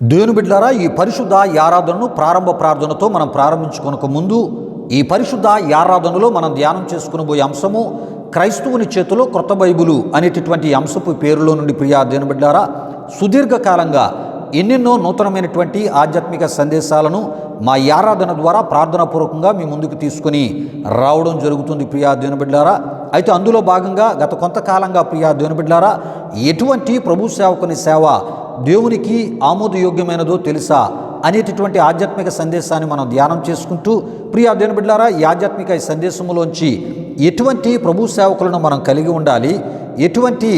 దేవుని బిడ్డలారా, ఈ పరిశుద్ధ ఆరాధనను ప్రారంభ ప్రార్థనతో మనం ప్రారంభించుకొనక ముందు ఈ పరిశుద్ధ ఆరాధనలో మనం ధ్యానం చేసుకునబోయే అంశము క్రైస్తవుని చేతిలో క్రొత్త బైబిలు అనేటటువంటి అంశపు పేరులో నుండి ప్రియా దేవుని బిడ్డలారా, సుదీర్ఘకాలంగా ఎన్నెన్నో నూతనమైనటువంటి ఆధ్యాత్మిక సందేశాలను మా ఆరాధన ద్వారా ప్రార్థనాపూర్వకంగా మీ ముందుకు తీసుకొని రావడం జరుగుతుంది ప్రియా దేవుని బిడ్డలారా. అయితే అందులో భాగంగా గత కొంతకాలంగా ప్రియా దేవుని బిడ్డలారా, ఎటువంటి ప్రభు సేవకుని సేవ దేవునికి ఆమోదయోగ్యమైనదో తెలుసా అనేటటువంటి ఆధ్యాత్మిక సందేశాన్ని మనం ధ్యానం చేసుకుంటూ ప్రియా దేవుని బిడ్డలారా, ఈ ఆధ్యాత్మిక సందేశంలోంచి ఎటువంటి ప్రభు సేవకులను మనం కలిగి ఉండాలి, ఎటువంటి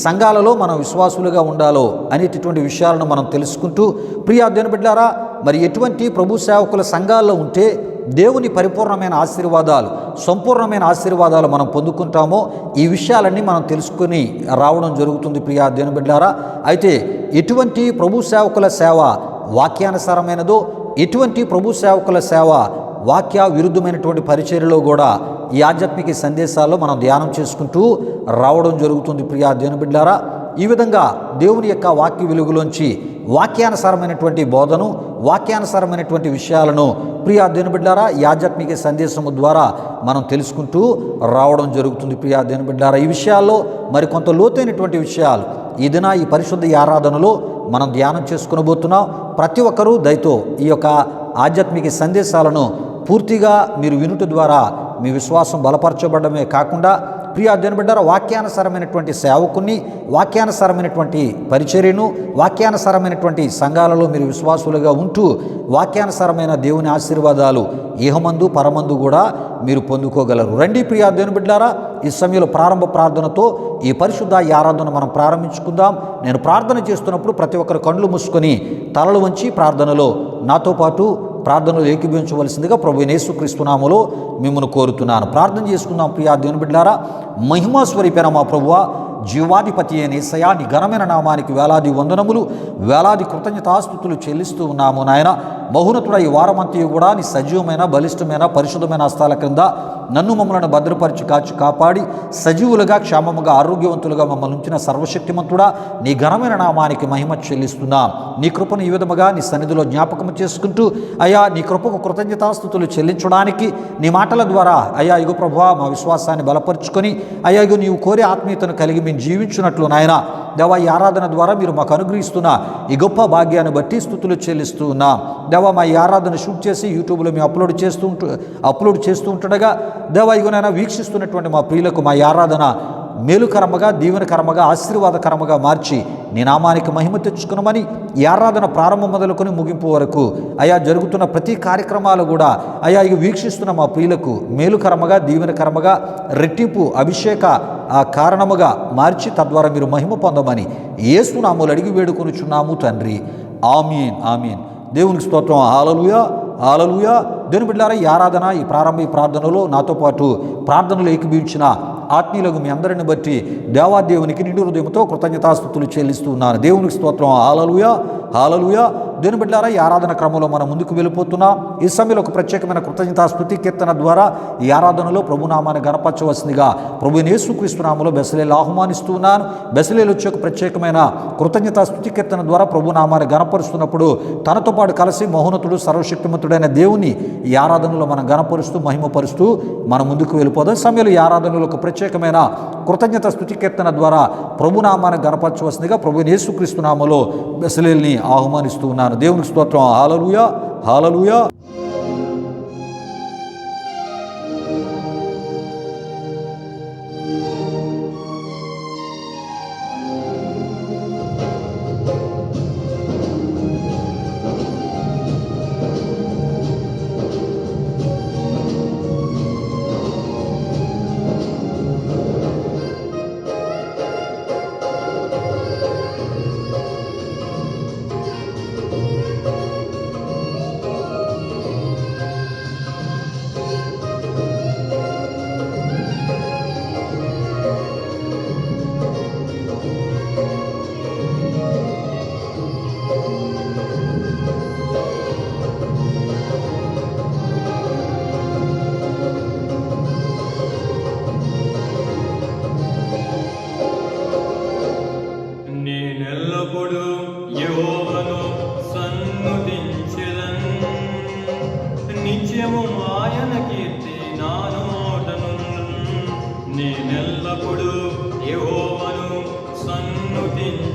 సంఘాలలో మనం విశ్వాసులుగా ఉండాలో అనేటటువంటి విషయాలను మనం తెలుసుకుంటూ ప్రియా దేవుని బిడ్డలారా, మరి ఎటువంటి ప్రభు సేవకుల సంఘాల్లో ఉంటే దేవుని పరిపూర్ణమైన ఆశీర్వాదాలు, సంపూర్ణమైన ఆశీర్వాదాలు మనం పొందుకుంటామో ఈ విషయాలన్నీ మనం తెలుసుకుని రావడం జరుగుతుంది ప్రియా దేవుని బిడ్డలారా. అయితే ఎటువంటి ప్రభు సేవకుల సేవ వాక్యానుసారమైనదో, ఎటువంటి ప్రభు సేవకుల సేవ వాక్య విరుద్ధమైనటువంటి పరిచర్యలో కూడా ఈ ఆధ్యాత్మిక సందేశాల్లో మనం ధ్యానం చేసుకుంటూ రావడం జరుగుతుంది ప్రియా దేవుని బిడ్డలారా. ఈ విధంగా దేవుని యొక్క వాక్య వెలుగులోంచి వాక్యానుసారమైనటువంటి బోధను, వాక్యానుసారమైనటువంటి విషయాలను ప్రియా దేవుని బిడ్డలారా ఈ ఆధ్యాత్మిక సందేశము ద్వారా మనం తెలుసుకుంటూ రావడం జరుగుతుంది ప్రియా దేవుని బిడ్డలారా. ఈ విషయాల్లో మరి కొంత లోతైనటువంటి విషయాలు ఈ దిన ఈ పరిశుద్ధ ఆరాధనలో మనం ధ్యానం చేసుకునబోతున్నాం. ప్రతి ఒక్కరూ దయతో ఈ యొక్క ఆధ్యాత్మిక సందేశాలను పూర్తిగా మీరు వినుట ద్వారా మీ విశ్వాసం బలపరచబడమే కాకుండా ప్రియా దేవుని బిడ్డలారా, వాక్యానుసారమైనటువంటి సేవకుని, వాక్యానుసారమైనటువంటి పరిచర్యను, వాక్యానుసారమైనటువంటి సంఘాలలో మీరు విశ్వాసులుగా ఉంటూ వాక్యానుసారమైన దేవుని ఆశీర్వాదాలు ఇహమందు పరమందు కూడా మీరు పొందుకోగలరు. రండి ప్రియా దేవుని బిడ్డలారా, ఈ సమయంలో ప్రారంభ ప్రార్థనతో ఈ పరిశుద్ధ ఆరాధన మనం ప్రారంభించుకుందాం. నేను ప్రార్థన చేస్తున్నప్పుడు ప్రతి ఒక్కరు కళ్ళు మూసుకొని తలలు వంచి ప్రార్థనలో నాతో పాటు ప్రార్థనలు ఏకీభవించవలసిందిగా ప్రభు యేసుక్రీస్తు నామములో మిమ్మల్ని కోరుతున్నాను. ప్రార్థన చేసుకుందాం ప్రియా దేవుని బిడ్డలారా. మహిమా స్వరూపైన మా ప్రభువా, జీవాధిపతి అయిన యేసయ్యా, నీ ఘనమైన నామానికి వేలాది వందనములు, వేలాది కృతజ్ఞతాస్తుతులు చెల్లిస్తూ ఉన్నాము నాయన. మహోన్నతుడ, ఈ వారమంతా కూడా నీ సజీవమైన, బలిష్టమైన, పరిశుద్ధమైన హస్తాల క్రింద నన్ను మమ్మల్ని భద్రపరిచి కాచి కాపాడి సజీవులుగా, క్షేమముగా, ఆరోగ్యవంతులుగా మమ్మల్ని ఉంచిన సర్వశక్తిమంతుడా, నీ ఘనమైన నామానికి మహిమ చెల్లిస్తున్నాం. నీ కృపను ఈ విధముగా నీ సన్నిధిలో జ్ఞాపకం చేసుకుంటూ అయ్యా, నీ కృపకు కృతజ్ఞతాస్తుతులు చెల్లించడానికి నీ మాటల ద్వారా అయ్యా ఇగో ప్రభువా మా విశ్వాసాన్ని బలపరుచుకొని అయ్యా ఇగో నీవు కోరే ఆత్మీయతను కలిగి మేము జీవించున్నట్లు నాయన దేవా, ఈ ఆరాధన ద్వారా మీరు మాకు అనుగ్రహిస్తున్న ఈ గొప్ప భాగ్యాన్ని బట్టి స్తుతులు చెల్లిస్తూ ఉన్నాం. దేవా, మా ఈ ఆరాధన షూట్ చేసి యూట్యూబ్లో మేము అప్లోడ్ చేస్తూ ఉంటుండగా దేవా ఇగోనైనా వీక్షిస్తున్నటువంటి మా ప్రియులకు మా ఈ ఆరాధన మేలుకరముగా, దీవెనకరముగా, ఆశీర్వాదకరముగా మార్చి నీ నామానికి మహిమ తెచ్చుకునమని ఈ ఆరాధన ప్రారంభం మొదలుకొని ముగింపు వరకు అయా జరుగుతున్న ప్రతి కార్యక్రమాలు కూడా అయా ఇక వీక్షిస్తున్న మా ప్రియులకు మేలుకరముగా, దీవెనకరముగా, రెట్టింపు అభిషేక కారణముగా మార్చి తద్వారా మీరు మహిమ పొందమని యేసు నామములో అడిగి వేడుకొనుచున్నాము తండ్రి. ఆమీన్, ఆమీన్. దేవునికి స్తోత్రం. హల్లెలూయా, హల్లెలూయా. దేవుని బిడ్డలారా, ఈ ఆరాధన, ఈ ప్రారంభ ప్రార్థనలో నాతో పాటు ప్రార్థనలు ఏకీభవించిన ఆత్మీయులకు మీ అందరిని బట్టి దేవాదేవునికి నిండు హృదయంతో కృతజ్ఞతాస్తుతులు చెల్లిస్తూ ఉన్నాను. దేవునికి స్తోత్రం. హల్లెలూయా, హల్లెలూయా. దేవుని బిడ్డలారా, ఈ ఆరాధన క్రమంలో మనం ముందుకు వెళ్ళిపోతున్నాం. ఈ సమయంలో ఒక ప్రత్యేకమైన కృతజ్ఞతాస్తుతి కీర్తన ద్వారా ఈ ఆరాధనలో ప్రభునామాన్ని గణపరచవలసిందిగా ప్రభు యేసుక్రీస్తు నామములో బెసలేలు ఆహ్వానిస్తూ ఉన్నాను. బెసలేలు వచ్చే ఒక ప్రత్యేకమైన కృతజ్ఞతాస్తుతి కీర్తన ద్వారా ప్రభునామాన్ని గణపరుస్తున్నప్పుడు తనతో పాటు కలిసి మహోన్నతుడు, సర్వశక్తిమంతుడైన దేవుని ఈ ఆరాధనలో మనం గణపరుస్తూ మహిమపరుస్తూ మనం ముందుకు వెళ్ళిపోదాం. సమయంలో ఈ ఆరాధనలో ఒక ప్రత్యేకమైన కృతజ్ఞత స్తుతి కీర్తన ద్వారా ప్రభునామాన్ని గణపరచవలసిందిగా ప్రభు యేసుక్రీస్తు నామములో బెసలేల్ని ఆహ్వానిస్తూ ఉన్నాను. దేవునికి స్తోత్రం. హల్లెలూయా, హల్లెలూయా.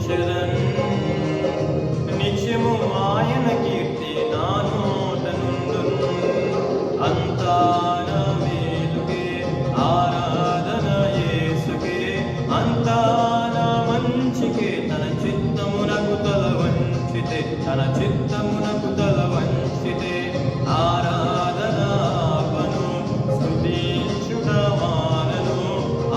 స్తుతించెదన్. నిత్యము ఆయన కీర్తి నా నోట నుండును. అంతా నా మేలుకే, ఆరాధన యేసుకే. అంతా నా మంచికే, తన చిత్తమునకు తల వంచితే, తన చిత్తమునకు తల వంచితే ఆరాధనాపను, స్తుతించుట మానను.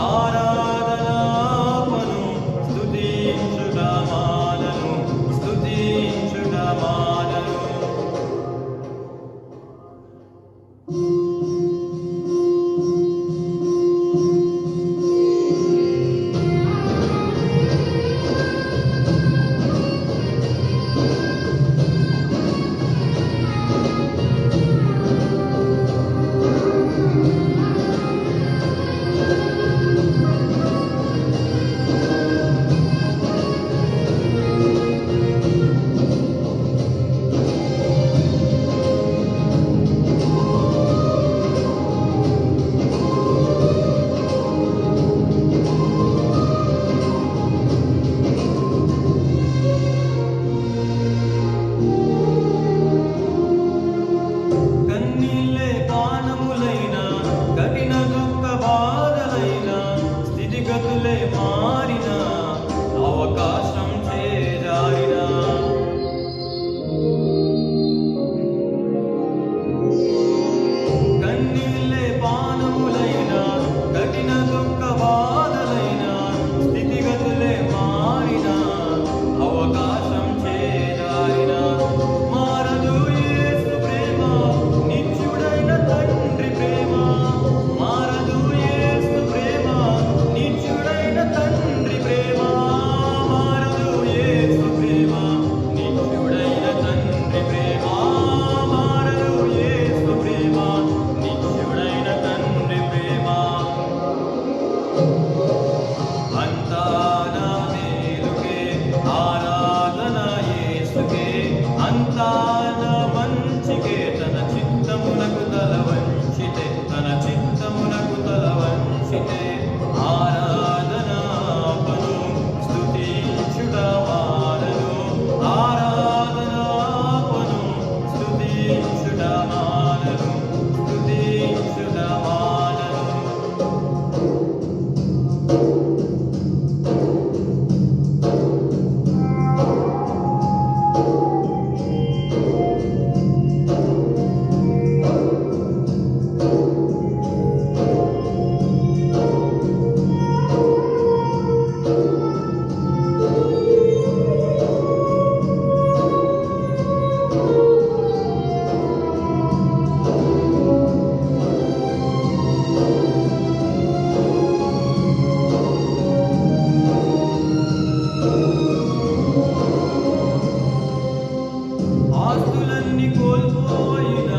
ఆరాధనాపను, స్తుతించుట మానను, స్తుతించుట మానను. కన్నీళ్ళే పానములైన, కఠిన దుఃఖ బాధలైన, స్థితిగతులే మారిన, అవకాశం చేజారిన. కన్నీళ్ళే పానములైన, కఠిన దుఃఖ బాధలైన, స్థితిగతులే మారిన, అవకాశం చేజారిన. మారదు యేసు ప్రేమ, నిత్యుడైన తండ్రి ప్రేమ. మారదు యేసు ప్రేమ, నిత్యుడైన తండ్రి ప్రేమ. మారదు యేసు ప్రేమ, నిత్యుడైన తండ్రి ప్రేమ. మారదు యేసు ప్రేమ, నిత్యుడైన తండ్రి ప్రేమ. అంతా నా మేలుకే, ఆరాధన యేసుకే. అంతా నా మంచికే, తన చిత్తమునకు తల వంచితే, తన చిత్తమునకు తల వంచితే ఆరాధనాపను, స్తుతించుట మానను. ఆరాధనాపను, స్తుతించుట మానను, స్తుతించుట మానను. ఆస్తులన్నీ కోల్పోయిన,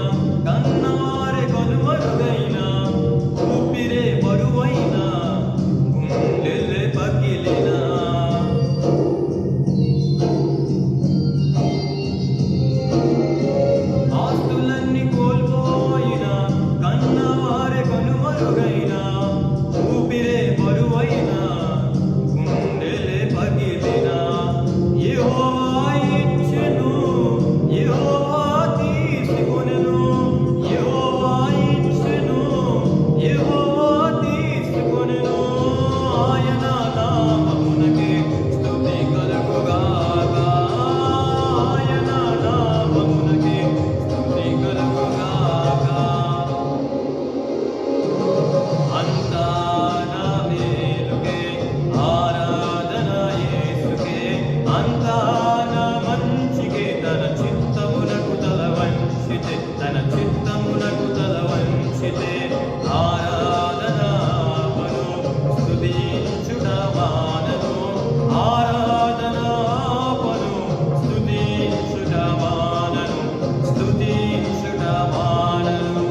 కన్నవారే కనుమరుగైన, ఊపిరే బరువైన, గుండెలే పగిలిన. ఆస్తులన్నీ కోల్పోయిన, కన్నవారే కనుమరుగైన, ఊపిరే బరువైన, గుండెలే పగిలిన. యెహోవా ఇచ్చెను, యెహోవా తీసుకొనెను. యెహోవా ఇచ్చెను, యెహోవా తీసుకొనెను. ఆయన నామమునకే స్తుతి కలుగుగాక. ఆయన నామమునకే స్తుతి కలుగుగాక. అంతా నా మేలుకే, ఆరాధన యేసుకే. అంతా నా మంచికే, తన చిత్తమునకు తల వంచితే, తన చిత్తమునకు తల వంచితే ఆరాధనాపను, స్తుతించుట మానను. ఆరాధనాపను, స్తుతించుట మానను, స్తుతించుట మానను.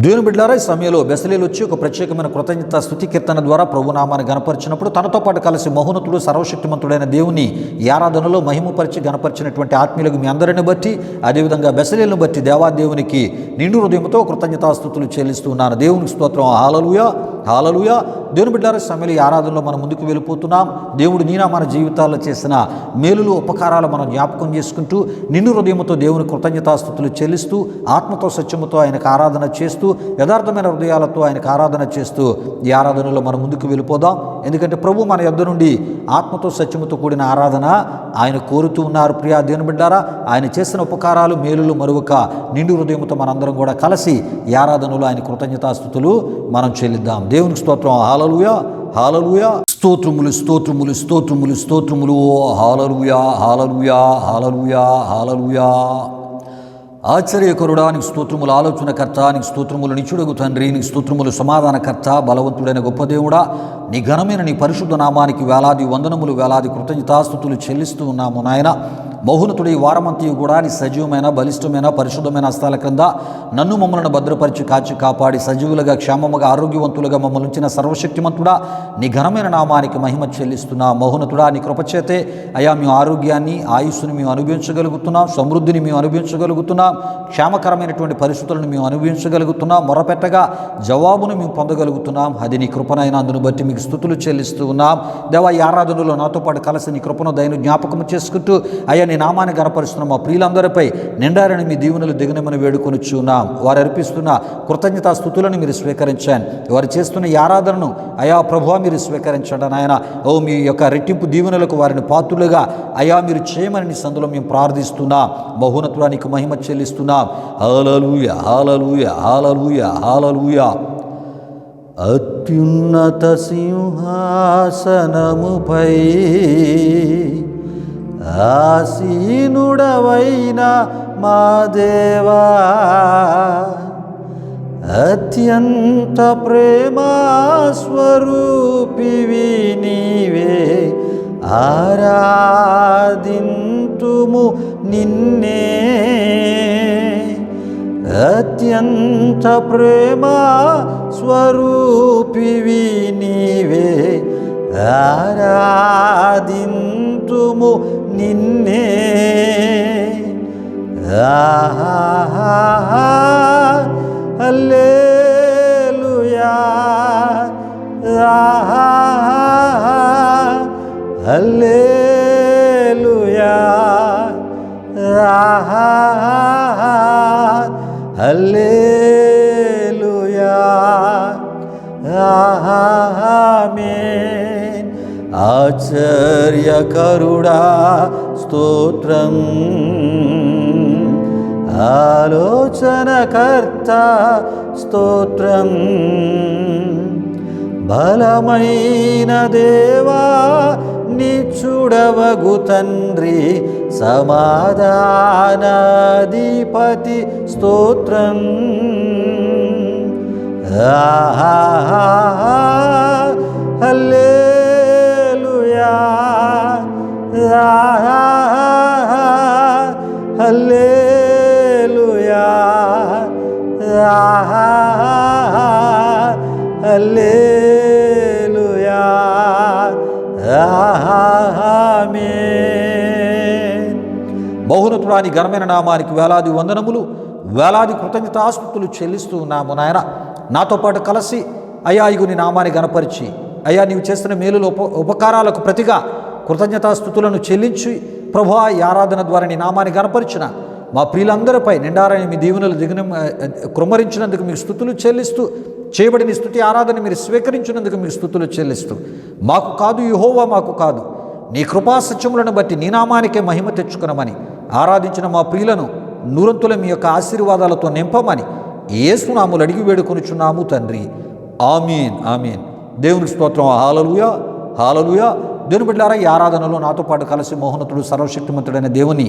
దేవుని బిడ్డలారా, ఈ సమయంలో బెసలేలు వచ్చి ఒక ప్రత్యేకమైన కృతజ్ఞత స్తుతి కీర్తన ద్వారా ప్రభునామాన్ని గణపరిచినప్పుడు తనతో పాటు కలిసి మహోన్నతుడు సర్వశక్తిమంతుడైన దేవుని ఈ ఆరాధనలో మహిమపరిచి గణపరిచినటువంటి ఆత్మీయులకు మీ అందరిని బట్టి, అదేవిధంగా బెసలేలను బట్టి దేవాదేవునికి నిండు హృదయంతో కృతజ్ఞతాస్తుతులు చెల్లిస్తున్నాను. దేవునికి స్తోత్రం. హల్లెలూయా. హల్లెలూయా. దేవుని బిడ్డలారా, సమయంలో ఈ ఆరాధనలో మనం ముందుకు వెళ్ళిపోతున్నాం. దేవుడు నీనా మన జీవితాల్లో చేసిన మేలులు ఉపకారాలు మనం జ్ఞాపకం చేసుకుంటూ నిన్ను హృదయంతో దేవుని కృతజ్ఞతాస్తుతులు చెల్లిస్తూ ఆత్మతో సత్యముతో ఆయనకు ఆరాధన చేస్తూ యథార్థమైన హృదయాలతో ఆయనకు ఆరాధన చేస్తూ ఈ ఆరాధనలో మనం ముందుకు వెళ్ళిపోదాం. ఎందుకంటే ప్రభు మన యొద్ద నుండి ఆత్మతో సత్యముతో కూడిన ఆరాధన ఆయన కోరుతూ ఉన్నారు. ప్రియా దేవుని బిడ్డారా, ఆయన చేసిన ఉపకారాలు మేలులు మరువక నిండు హృదయంతో మనందరం కూడా కలిసి ఈ ఆరాధనలో ఆయన కృతజ్ఞతాస్తుతులు మనం చెల్లిద్దాం. దేవునికి స్తోత్రం. హల్లెలూయా, హల్లెలూయా. స్తోత్రములు స్తోత్రములు స్తోత్రములు స్తోత్రములు. హల్లెలూయా, హల్లెలూయా, హల్లెలూయా, హల్లెలూయా. ఆశ్చర్యకరుడా నీకు స్తోత్రములు, ఆలోచనకర్త నీకు స్తోత్రములు, నిచుడగు తండ్రి నీకు స్తోత్రములు, సమాధానకర్త బలవంతుడైన గొప్ప దేవుడా నీ ఘనమైన నీ పరిశుద్ధ నామానికి వేలాది వందనములు వేలాది కృతజ్ఞతాస్తుతులు చెల్లిస్తూ ఉన్నాము నాయన. మౌనతుడు ఈ వారమంతయు కూడా నీ సజీవమైన బలిష్టమైన పరిశుద్ధమైన హస్తాల క్రింద నన్ను మమ్మల్ని భద్రపరిచి కాచి కాపాడి సజీవులుగా క్షేమముగా ఆరోగ్యవంతులుగా మమ్మల్ని ఉంచిన సర్వశక్తిమంతుడా నీ ఘనమైన నామానికి మహిమ చెల్లిస్తున్నా. మౌనతుడా నీ కృపచేతే అయా మేము ఆరోగ్యాన్ని ఆయుస్సుని మేము అనుభవించగలుగుతున్నాం, సమృద్ధిని మేము అనుభవించగలుగుతున్నాం, క్షేమకరమైనటువంటి పరిస్థితులను మేము అనుభవించగలుగుతున్నాం, మొరపెట్టగా జవాబును మేము పొందగలుగుతున్నాం. అది నీ కృపనైనా అందును బట్టి మీకు స్తుతులు చెల్లిస్తూ ఉన్నాం. దేవా, ఈ ఆరాధనలో నాతో పాటు కలిసి నీ కృపను దయను జ్ఞాపకం చేసుకుంటూ అయ్యా నీ నామాన్ని గణపరుస్తున్నాం. మా ప్రియులందరిపై నిండారని మీ దీవెనలు దిగనమని వేడుకొనిచున్నాం. వారు అర్పిస్తున్న కృతజ్ఞతా స్తుతులను మీరు స్వీకరించండి. వారు చేస్తున్న ఈ ఆరాధనను అయా ప్రభువా మీరు స్వీకరించండి నాయన. ఓ మీ యొక్క రెట్టింపు దీవెనలకు వారిని పాత్రులుగా అయా మీరు చేయమని నీ సందులో మేము ప్రార్థిస్తున్నాం. మహోన్నతుడానికి మహిమ చెల్లిస్తున్నాం. హల్లెలూయా, హల్లెలూయా, హల్లెలూయా, హల్లెలూయా. అత్యున్నత సింహాసనముపై ఆసీనుడవైన మా దేవా, అత్యంత ప్రేమా స్వరూపివి నీవే, ఆరాధింతుము నిన్నే. అత్యంత ప్రేమా స్వరూపివి నీవే, ఆరాధింతుము నిన్నే. హల్లెలూయా, హల్లెలూయా, హల్లెలూయా, ఆమేన్. ఆశ్చర్యకరుడా స్తోత్రం, ఆలోచనకర్త స్తోత్రం, బలమైన దేవా నిచుడవగు తండ్రి, సమాధానాధిపతి స్తోత్రం. హల్లెలూయా, హల్లెలూయా, హల్లెలూయా, ఆమేన్. మహోన్నతుడాని ఘనమైన నామానికి వేలాది వందనములు వేలాది కృతజ్ఞతాస్తుతులు చెల్లిస్తూ ఉన్నాము నాయన. నాతో పాటు కలిసి అయ్యా ఇగు నీ నామాన్ని గణపరిచి అయ్యా నీవు చేస్తున్న మేలులు ఉపకారాలకు ప్రతిగా కృతజ్ఞతాస్తుతులను చెల్లించి ప్రభువా ఈ ఆరాధన ద్వారా నీ నామాన్ని గణపరిచిన మా ప్రియులందరిపై నిండారని మీ దీవెనలు కృమ్మరించినందుకు మీకు స్తుతులు చెల్లిస్తూ, చేయబడిన స్తుతి ఆరాధన మీరు స్వీకరించినందుకు మీకు స్తుతులు చెల్లిస్తూ, మాకు కాదు యెహోవా మాకు కాదు నీ కృపా సత్యములను బట్టి నీ నామానికే మహిమ తెచ్చుకునమని ఆరాధించిన మా ప్రియులను నూరంతుల మీ యొక్క ఆశీర్వాదాలతో నింపమని యేసు నామములో అడిగి వేడుకొనుచున్నాము తండ్రి. ఆమీన్, ఆమీన్. దేవునికి స్తోత్రం. హల్లెలూయా, హల్లెలూయా. దేవుని బిడ్డలారా, ఈ ఆరాధనలో నాతో పాటు కలిసి మహోన్నతుడు సర్వశక్తిమంతుడైన దేవుని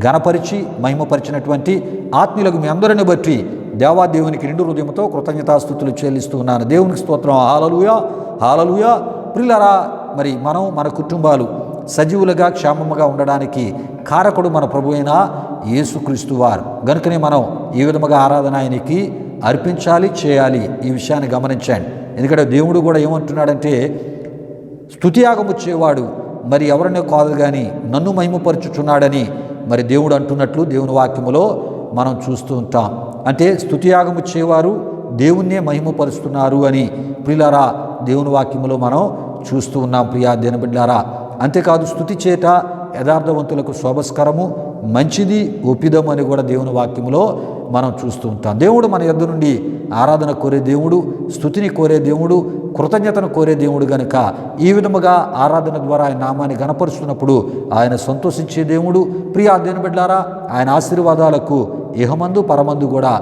ఘనపరిచి మహిమపరిచినటువంటి ఆత్మీయులకు మీ అందరిని బట్టి దేవాదేవునికి నిండు హృదయంతో కృతజ్ఞతాస్తుతులు చెల్లిస్తూ ఉన్నాను. దేవునికి స్తోత్రం. హల్లెలూయా, హల్లెలూయా. ప్రియులారా, మరి మనం మన కుటుంబాలు సజీవులుగా క్షేమముగా ఉండడానికి కారకుడు మన ప్రభు అయిన యేసుక్రీస్తు వారు. గనుకనే మనం ఈ విధముగా ఆరాధన ఆయనకి అర్పించాలి, చేయాలి. ఈ విషయాన్ని గమనించండి. ఎందుకంటే దేవుడు కూడా ఏమంటున్నాడంటే, స్తుతియాగము వచ్చేవాడు మరి ఎవరినో కాదు కానీ నన్ను మహిమపరచుచున్నాడని మరి దేవుడు అంటున్నట్లు దేవుని వాక్యములో మనం చూస్తూ ఉంటాం. అంటే స్తుతియాగము వచ్చేవారు దేవుణ్ణే మహిమపరుస్తున్నారు అని ప్రియులారా దేవుని వాక్యములో మనం చూస్తూ ఉన్నాం. ప్రియా దేవుని బిడ్డలారా, అంతేకాదు స్తుతి చేట యథార్థవంతులకు శోభస్కరము, మంచిది, ఒప్పిదం అని కూడా దేవుని వాక్యములో మనం చూస్తూ ఉంటాం. దేవుడు మన యొద్ద నుండి ఆరాధన కోరే దేవుడు, స్తుతిని కోరే దేవుడు, కృతజ్ఞతను కోరే దేవుడు గనుక ఈ విధముగా ఆరాధన ద్వారా ఆయన నామాన్ని గణపరుస్తున్నప్పుడు ఆయన సంతోషించే దేవుడు. ప్రియా దేవుని బిడ్డలారా, ఆయన ఆశీర్వాదాలకు ఇహమందు పరమందు కూడా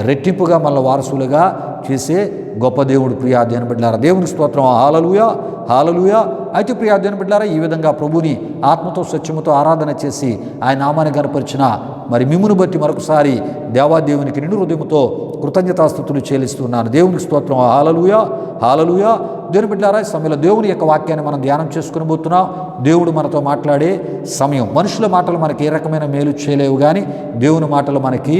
రెట్టింపుగా మన వారసులుగా చేసే గొప్ప దేవుడు. ప్రియా దేవుని బిడ్డలారా, దేవునికి స్తోత్రం. హల్లెలూయా, హల్లెలూయా. అయితే ప్రియా దేవుని బిడ్డలారా, ఈ విధంగా ప్రభుని ఆత్మతో సత్యముతో ఆరాధన చేసి ఆయన నామాన్ని గణపరిచిన మరి మిమ్మును బట్టి మరొకసారి దేవాదేవునికి నిండు హృదయముతో కృతజ్ఞతాస్తుతులు చెల్లిస్తున్నాను. దేవునికి స్తోత్రం. హల్లెలూయా, హల్లెలూయా. దేవుని బిడ్డలారా, ఈ సమయంలో దేవుని యొక్క వాక్యాన్ని మనం ధ్యానం చేసుకుని పోతున్నాం. దేవుడు మనతో మాట్లాడే సమయం. మనుషుల మాటలు మనకి ఏ రకమైన మేలు చేయలేవు, కానీ దేవుని మాటలు మనకి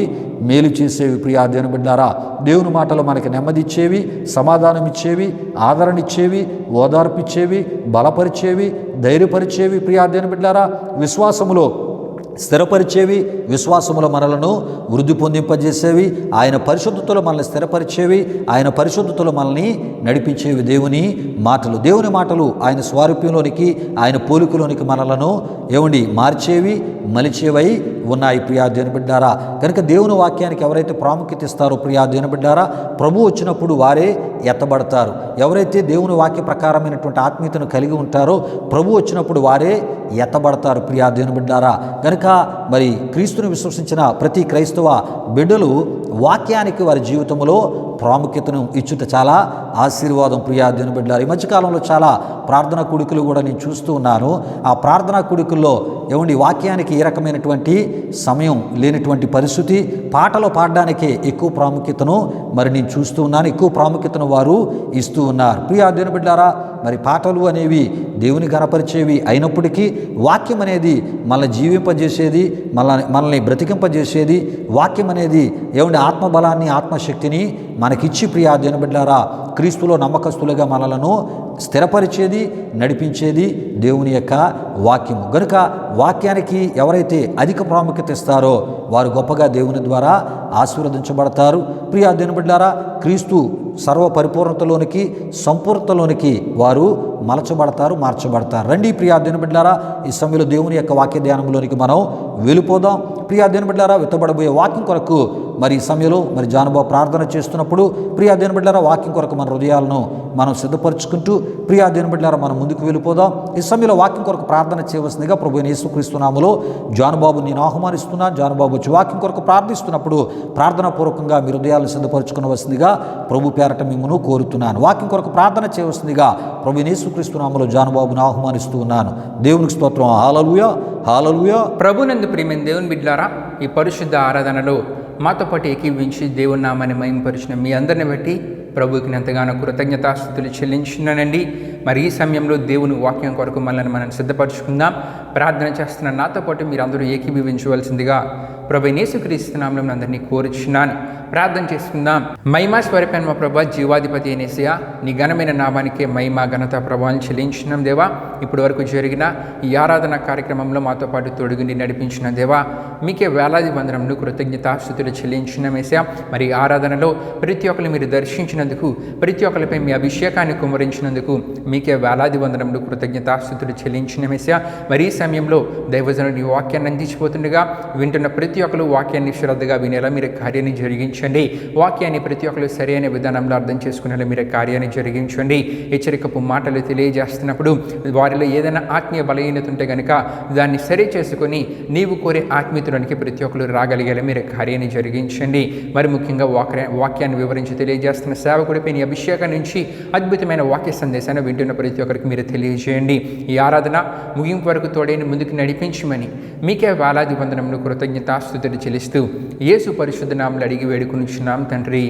మేలు చేసేవి. ప్రియా దేవుని బిడ్డలారా, దేవుని మాటలు మనకి నెమ్మదిచ్చేవి, సమాధానం ఇచ్చేవి, ఆదరణ ఇచ్చేవి, ఓదార్పిచ్చేవి, బలపరిచేవి, ధైర్యపరిచేవి. ప్రియా దేవుని బిడ్డలారా, విశ్వాసములో స్థిరపరిచేవి, విశ్వాసములో మనలను వృద్ధి పొందింపజేసేవి, ఆయన పరిశుద్ధతలో మనల్ని స్థిరపరిచేవి, ఆయన పరిశుద్ధతలో మనల్ని నడిపించేవి దేవుని మాటలు. దేవుని మాటలు ఆయన స్వారూప్యంలోనికి, ఆయన పోలికలోనికి మనలను మార్చేవి, మలిచేవై ఉన్నాయి. ప్రియా దేవుని బిడ్డారా, కనుక దేవుని వాక్యానికి ఎవరైతే ప్రాముఖ్యత ఇస్తారో ప్రియా దేవుని బిడ్డారా, ప్రభు వచ్చినప్పుడు వారే ఎత్తబడతారు. ఎవరైతే దేవుని వాక్య ప్రకారమైనటువంటి ఆత్మీయతను కలిగి ఉంటారో ప్రభు వచ్చినప్పుడు వారే ఎత్తబడతారు. ప్రియా దేవుని బిడ్డారా, కనుక మరి క్రీస్తుని విశ్వసించిన ప్రతి క్రైస్తవ బిడ్డలు వాక్యానికి వారి జీవితంలో ప్రాముఖ్యతను ఇచ్చుట చాలా ఆశీర్వాదం. ప్రియా దేవుని బిడ్డలారా, ఈ మధ్యకాలంలో చాలా ప్రార్థనా కూడికలు కూడా నేను చూస్తూ ఉన్నాను. ఆ ప్రార్థనా కూడికల్లో వాక్యానికి ఏ రకమైనటువంటి సమయం లేనటువంటి పరిస్థితి, పాటలు పాడడానికే ఎక్కువ ప్రాముఖ్యతను మరి నేను చూస్తూ ఉన్నాను, ఎక్కువ ప్రాముఖ్యతను వారు ఇస్తూ ఉన్నారు. ప్రియా దేవుని బిడ్డలారా, మరి పాటలు అనేవి దేవుని గణపరిచేవి అయినప్పటికీ వాక్యం అనేది మనల్ని జీవింపజేసేది, మనల్ని బ్రతికింపజేసేది. వాక్యం అనేది ఆత్మబలాన్ని, ఆత్మశక్తిని మనకిచ్చి ప్రియా దేవుని బిడ్డలారా, క్రీస్తులో నమ్మకస్తులుగా మనలను స్థిరపరిచేది, నడిపించేది దేవుని యొక్క వాక్యము. గనుక వాక్యానికి ఎవరైతే అధిక ప్రాముఖ్యత ఇస్తారో వారు గొప్పగా దేవుని ద్వారా ఆశీర్వదించబడతారు. ప్రియా దేవుని బిడ్డలారా, క్రీస్తు సర్వ పరిపూర్ణతలోనికి, సంపూర్ణతలోనికి వారు మలచబడతారు, మార్చబడతారు. రండి ప్రియా దేవుని బిడ్డలారా, ఈ సమయంలో దేవుని యొక్క వాక్య ధ్యానంలోనికి మనం వెళ్ళిపోదాం. ప్రియా దేవుని బిడ్డలారా, విత్తబడబోయే వాక్యం కొరకు మరి ఈ సమయంలో మరి జానుబాబు ప్రార్థన చేస్తున్నప్పుడు ప్రియా దేవుని బిడ్డలారా, వాక్యం కొరకు మన హృదయాలను మనం సిద్ధపరచుకుంటూ ప్రియా దేవుని బిడ్డలారా మనం ముందుకు వెళ్ళిపోదాం. ఈ సమయంలో వాక్యం కొరకు ప్రార్థన చేయవలసిందిగా ప్రభువైన యేసుక్రీస్తు నామములో జానుబాబు నేను ఆహ్వానిస్తున్నాను. జానుబాబు వచ్చి వాక్యం కొరకు ప్రార్థిస్తున్నప్పుడు ప్రార్థనాపూర్వకంగా మీ హృదయాలను సిద్ధపరచుకునవలసిందిగా ప్రభు పేరట మిమ్మల్ని కోరుతున్నాను. వాక్యం కొరకు ప్రార్థన చేయవలసిందిగా ప్రభువైన యేసుక్రీస్తు నామములో జానుబాబును ఆహ్వానిస్తూ ఉన్నాను. దేవునికి స్తోత్రం. హల్లెలూయా, హల్లెలూయా. ప్రభునందు ప్రియమైన దేవుని బిడ్డలారా, ఈ పరిశుద్ధ ఆరాధనలో మాతో పాటు ఏకీవించి దేవుని నామాన్ని మహిమపరిచిన మీ అందరిని బట్టి ప్రభువుకి ఎంతగానో కృతజ్ఞతాస్తుతులు చెల్లించున్నానండి. మరి ఈ సమయంలో దేవుని వాక్యం కొరకు మనం సిద్ధపరచుకుందాం. ప్రార్థన చేస్తున్న నాతో పాటు మీరు అందరూ ఏకీభవించవలసిందిగా ప్రభువైన యేసుక్రీస్తు నామములో అందరినీ కోరుచున్నాను. ప్రార్థన చేసుకుందాం. మహిమా స్వరూపైన మా ప్రభా, జీవాధిపతి అయిన యేసయ్యా, నీ ఘనమైన నామానికే మహిమ, ఘనత, ప్రభావం చెల్లించినాం దేవా. ఇప్పటి వరకు జరిగిన ఈ ఆరాధన కార్యక్రమంలో మాతో పాటు తోడుగుండి నడిపించిన దేవా, మీకే వేలాది వందనములు కృతజ్ఞతాస్తుతులు చెల్లించినాం యేసయ్యా. మరి ఆరాధనలో ప్రతి ఒక్కరిని మీరు దర్శించినందుకు, ప్రతి ఒక్కరిపై మీ అభిషేకాన్ని కుమ్మరించినందుకు మీకే వేలాది వందనములు కృతజ్ఞతాస్తుతులు చెల్లించినాం యేసయ్యా. మరి ఈ సమయంలో దైవజనుడి వాక్యాన్ని అందించిపోతుండగా వింటున్న ప్రతి ఒక్కరు వాక్యాన్ని శ్రద్ధగా వినేలా మీరు కార్యాన్ని జరిగించండి. వాక్యాన్ని ప్రతి ఒక్కరు సరైన విధానంలో అర్థం చేసుకునేలా మీరు కార్యాన్ని జరిగించండి. హెచ్చరికపు మాటలు తెలియజేస్తున్నప్పుడు వారిలో ఏదైనా ఆత్మీయ బలహీనత ఉంటే కనుక దాన్ని సరి చేసుకొని నీవు కోరే ఆత్మీయతలోనికి ప్రతి ఒక్కరు రాగలిగేలా మీరు కార్యాన్ని జరిగించండి. మరి ముఖ్యంగా వాక్యాన్ని వివరించి తెలియజేస్తున్న సేవకుడిపై నీ అభిషేకం నుంచి అద్భుతమైన వాక్య సందేశాన్ని వింటున్న ప్రతి ఒక్కరికి మీరు తెలియజేయండి. ఈ ఆరాధన ముగింపు వరకు తోడైన ముందుకు నడిపించమని మీకే వేలాది వందనములు కృతజ్ఞతాస్తుతులు చెల్లిస్తూ యేసు పరిశుద్ధ నామములో అడిగి వేడుకొనుచున్నాం తండ్రి,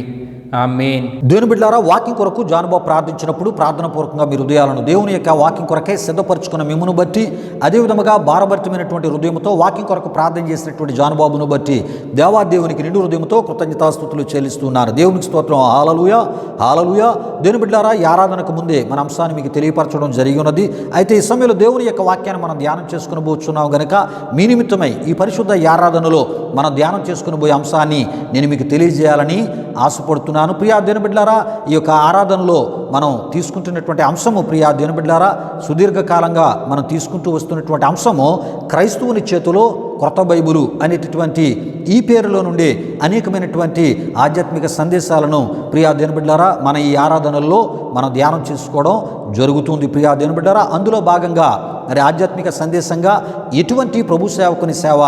ఆమేన్. దేవుని బిడ్డలారా, వాక్యం కొరకు జానుబాబు ప్రార్థించినప్పుడు ప్రార్థన పూర్వకంగా మీ హృదయాలను దేవుని యొక్క వాక్యం కొరకే సిద్ధపరచుకున్న మిమ్మును బట్టి, అదేవిధముగా భారభరితమైనటువంటి హృదయంతో వాక్యం కొరకు ప్రార్థన చేసినటువంటి జానుబాబును బట్టి దేవాదేవునికి నిండు హృదయంతో కృతజ్ఞతాస్తుతులు చెల్లిస్తున్నారు. దేవునికి స్తోత్రం. హల్లెలూయా, హల్లెలూయా. దేవుని బిడ్డలారా, ఈ ఆరాధనకు ముందే మన అంశాన్ని మీకు తెలియపరచడం జరిగి ఉన్నది. అయితే ఈ సమయంలో దేవుని యొక్క వాక్యాన్ని మనం ధ్యానం చేసుకుని పోతున్నాం గనుక మీ నిమిత్తమై ఈ పరిశుద్ధ ఆరాధనలో మనం ధ్యానం చేసుకుని పోయే అంశాన్ని నేను మీకు తెలియజేయాలని ఆశపడుతున్నాను. చెప్తున్నాను. ప్రియా దేవుని బిడ్డలారా, ఈ యొక్క ఆరాధనలో మనం తీసుకుంటున్నటువంటి అంశము, ప్రియా దేవుని బిడ్డలారా, సుదీర్ఘకాలంగా మనం తీసుకుంటూ వస్తున్నటువంటి అంశము క్రైస్తవుని చేతిలో క్రొత్త బైబిలు అనేటటువంటి ఈ పేరులో నుండి అనేకమైనటువంటి ఆధ్యాత్మిక సందేశాలను ప్రియా దేవుని బిడ్డలారా మన ఈ ఆరాధనల్లో మనం ధ్యానం చేసుకోవడం జరుగుతుంది. ప్రియా దేవుని బిడ్డలారా, అందులో భాగంగా మరి ఆధ్యాత్మిక సందేశంగా ఎటువంటి ప్రభు సేవకుని సేవ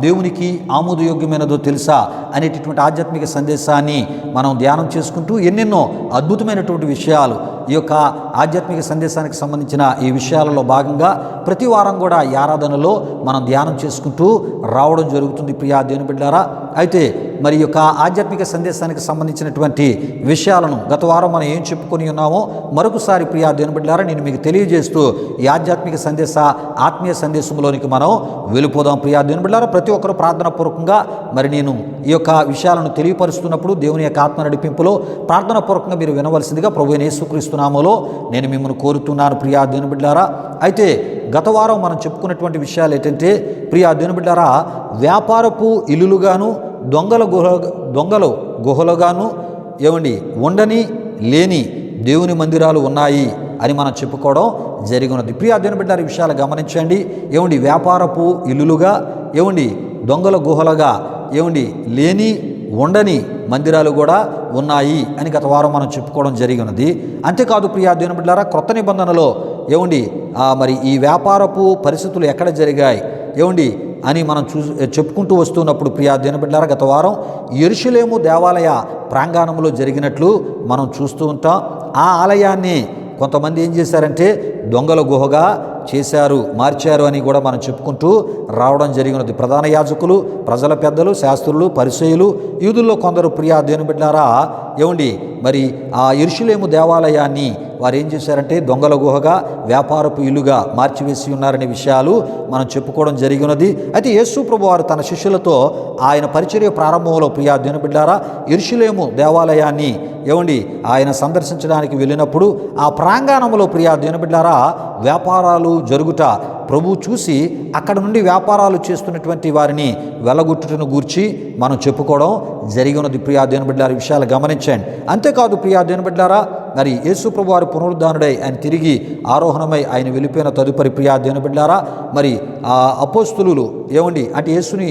దేవునికి ఆమోదయోగ్యమైనదో తెలుసా అనేటటువంటి ఆధ్యాత్మిక సందేశాన్ని మనం ధ్యానం చేసుకుంటూ ఎన్నెన్నో అద్భుతమైనటువంటి విషయాలు ఈ యొక్క ఆధ్యాత్మిక సందేశానికి సంబంధించిన ఈ విషయాలలో భాగంగా ప్రతి వారం కూడా ఈ ఆరాధనలో మనం ధ్యానం చేసుకుంటూ రావడం జరుగుతుంది. ప్రియా దేవుని బిడ్డలారా, అయితే మరి యొక్క ఆధ్యాత్మిక సందేశానికి సంబంధించినటువంటి విషయాలను గత వారం మనం ఏం చెప్పుకొని ఉన్నామో మరొకసారి ప్రియా దేవుని బిడ్డలారా నేను మీకు తెలియజేస్తూ ఈ ఆధ్యాత్మిక ఆత్మీయ సందేశంలోనికి మనం వెళ్ళిపోదాం. ప్రియా దేవుని బిడ్డలారా, ప్రతి ఒక్కరు ప్రార్థన పూర్వకంగా మరి నేను ఈ యొక్క విషయాలను తెలియపరుస్తున్నప్పుడు దేవుని యొక్క ఆత్మ నడిపింపులో ప్రార్థన పూర్వకంగా మీరు వినవలసిందిగా ప్రభువైన యేసుక్రీస్తు నామములో నేను మిమ్మల్ని కోరుతున్నాను. ప్రియా దేవుని బిడ్డలారా, అయితే గత వారం మనం చెప్పుకున్నటువంటి విషయాలు ఏంటంటే ప్రియా దేవుని బిడ్డలారా, వ్యాపారపు ఇల్లులుగాను దొంగల గుహలుగాను ఏమండి ఉండని లేని దేవుని మందిరాలు ఉన్నాయి అని మనం చెప్పుకోవడం జరిగినది. ప్రియా దేవుని బిడ్డలారా, ఈ విషయాలు గమనించండి. ఏమండి వ్యాపారపు ఇల్లులుగా, ఏమండి దొంగల గుహలుగా, ఏమండి లేని ఉండని మందిరాలు కూడా ఉన్నాయి అని గత వారం మనం చెప్పుకోవడం జరిగినది. అంతేకాదు ప్రియా దేవుని బిడ్డలారా, క్రొత్త నిబంధనలో ఏమండి మరి ఈ వ్యాపారపు పరిస్థితులు ఎక్కడ జరిగాయి ఏమండి అని మనం చెప్పుకుంటూ వస్తున్నప్పుడు ప్రియా దేవుని బిడ్డలారా, గత వారం యెరూషలేము దేవాలయ ప్రాంగణంలో జరిగినట్లు మనం చూస్తూ ఉంటాం. ఆ ఆలయాన్ని కొంతమంది ఏం చేశారంటే దొంగల గుహగా మార్చారు అని కూడా మనం చెప్పుకుంటూ రావడం జరిగినది. ప్రధాన యాజకులు, ప్రజల పెద్దలు, శాస్త్రులు, పరిసయ్యులు, యూదుల్లో కొందరు ప్రియా దేవుని బిడ్డలారా ఏమండి మరి ఆ యెరూషలేము దేవాలయాన్ని వారు ఏం చేశారంటే దొంగల గుహగా, వ్యాపారపు ఇల్లుగా మార్చివేసి ఉన్నారనే విషయాలు మనం చెప్పుకోవడం జరిగినది. అయితే యేసు ప్రభు వారు తన శిష్యులతో ఆయన పరిచర్య ప్రారంభంలో ప్రియా దేవుని బిడ్డలారా యెరూషలేము దేవాలయాన్ని ఏమండి ఆయన సందర్శించడానికి వెళ్ళినప్పుడు ఆ ప్రాంగణంలో ప్రియా దేవుని బిడ్డలారా వ్యాపారాలు జరుగుట ప్రభు చూసి అక్కడ నుండి వ్యాపారాలు చేస్తున్నటువంటి వారిని వెలగొట్టుటను గూర్చి మనం చెప్పుకోవడం జరిగినది. ప్రియా దేవుని బిడ్డలారా, విషయాలు గమనించండి. అంతేకాదు ప్రియా దేవుని బిడ్డలారా, మరి యేసు ప్రభు వారు పునరుద్ధానుడై ఆయన తిరిగి ఆరోహణమై ఆయన వెళ్ళిపోయిన తదుపరి ప్రియా దేవుని బిడ్డలారా మరి ఆ అపోస్తులు ఏమండి అంటే యేసుని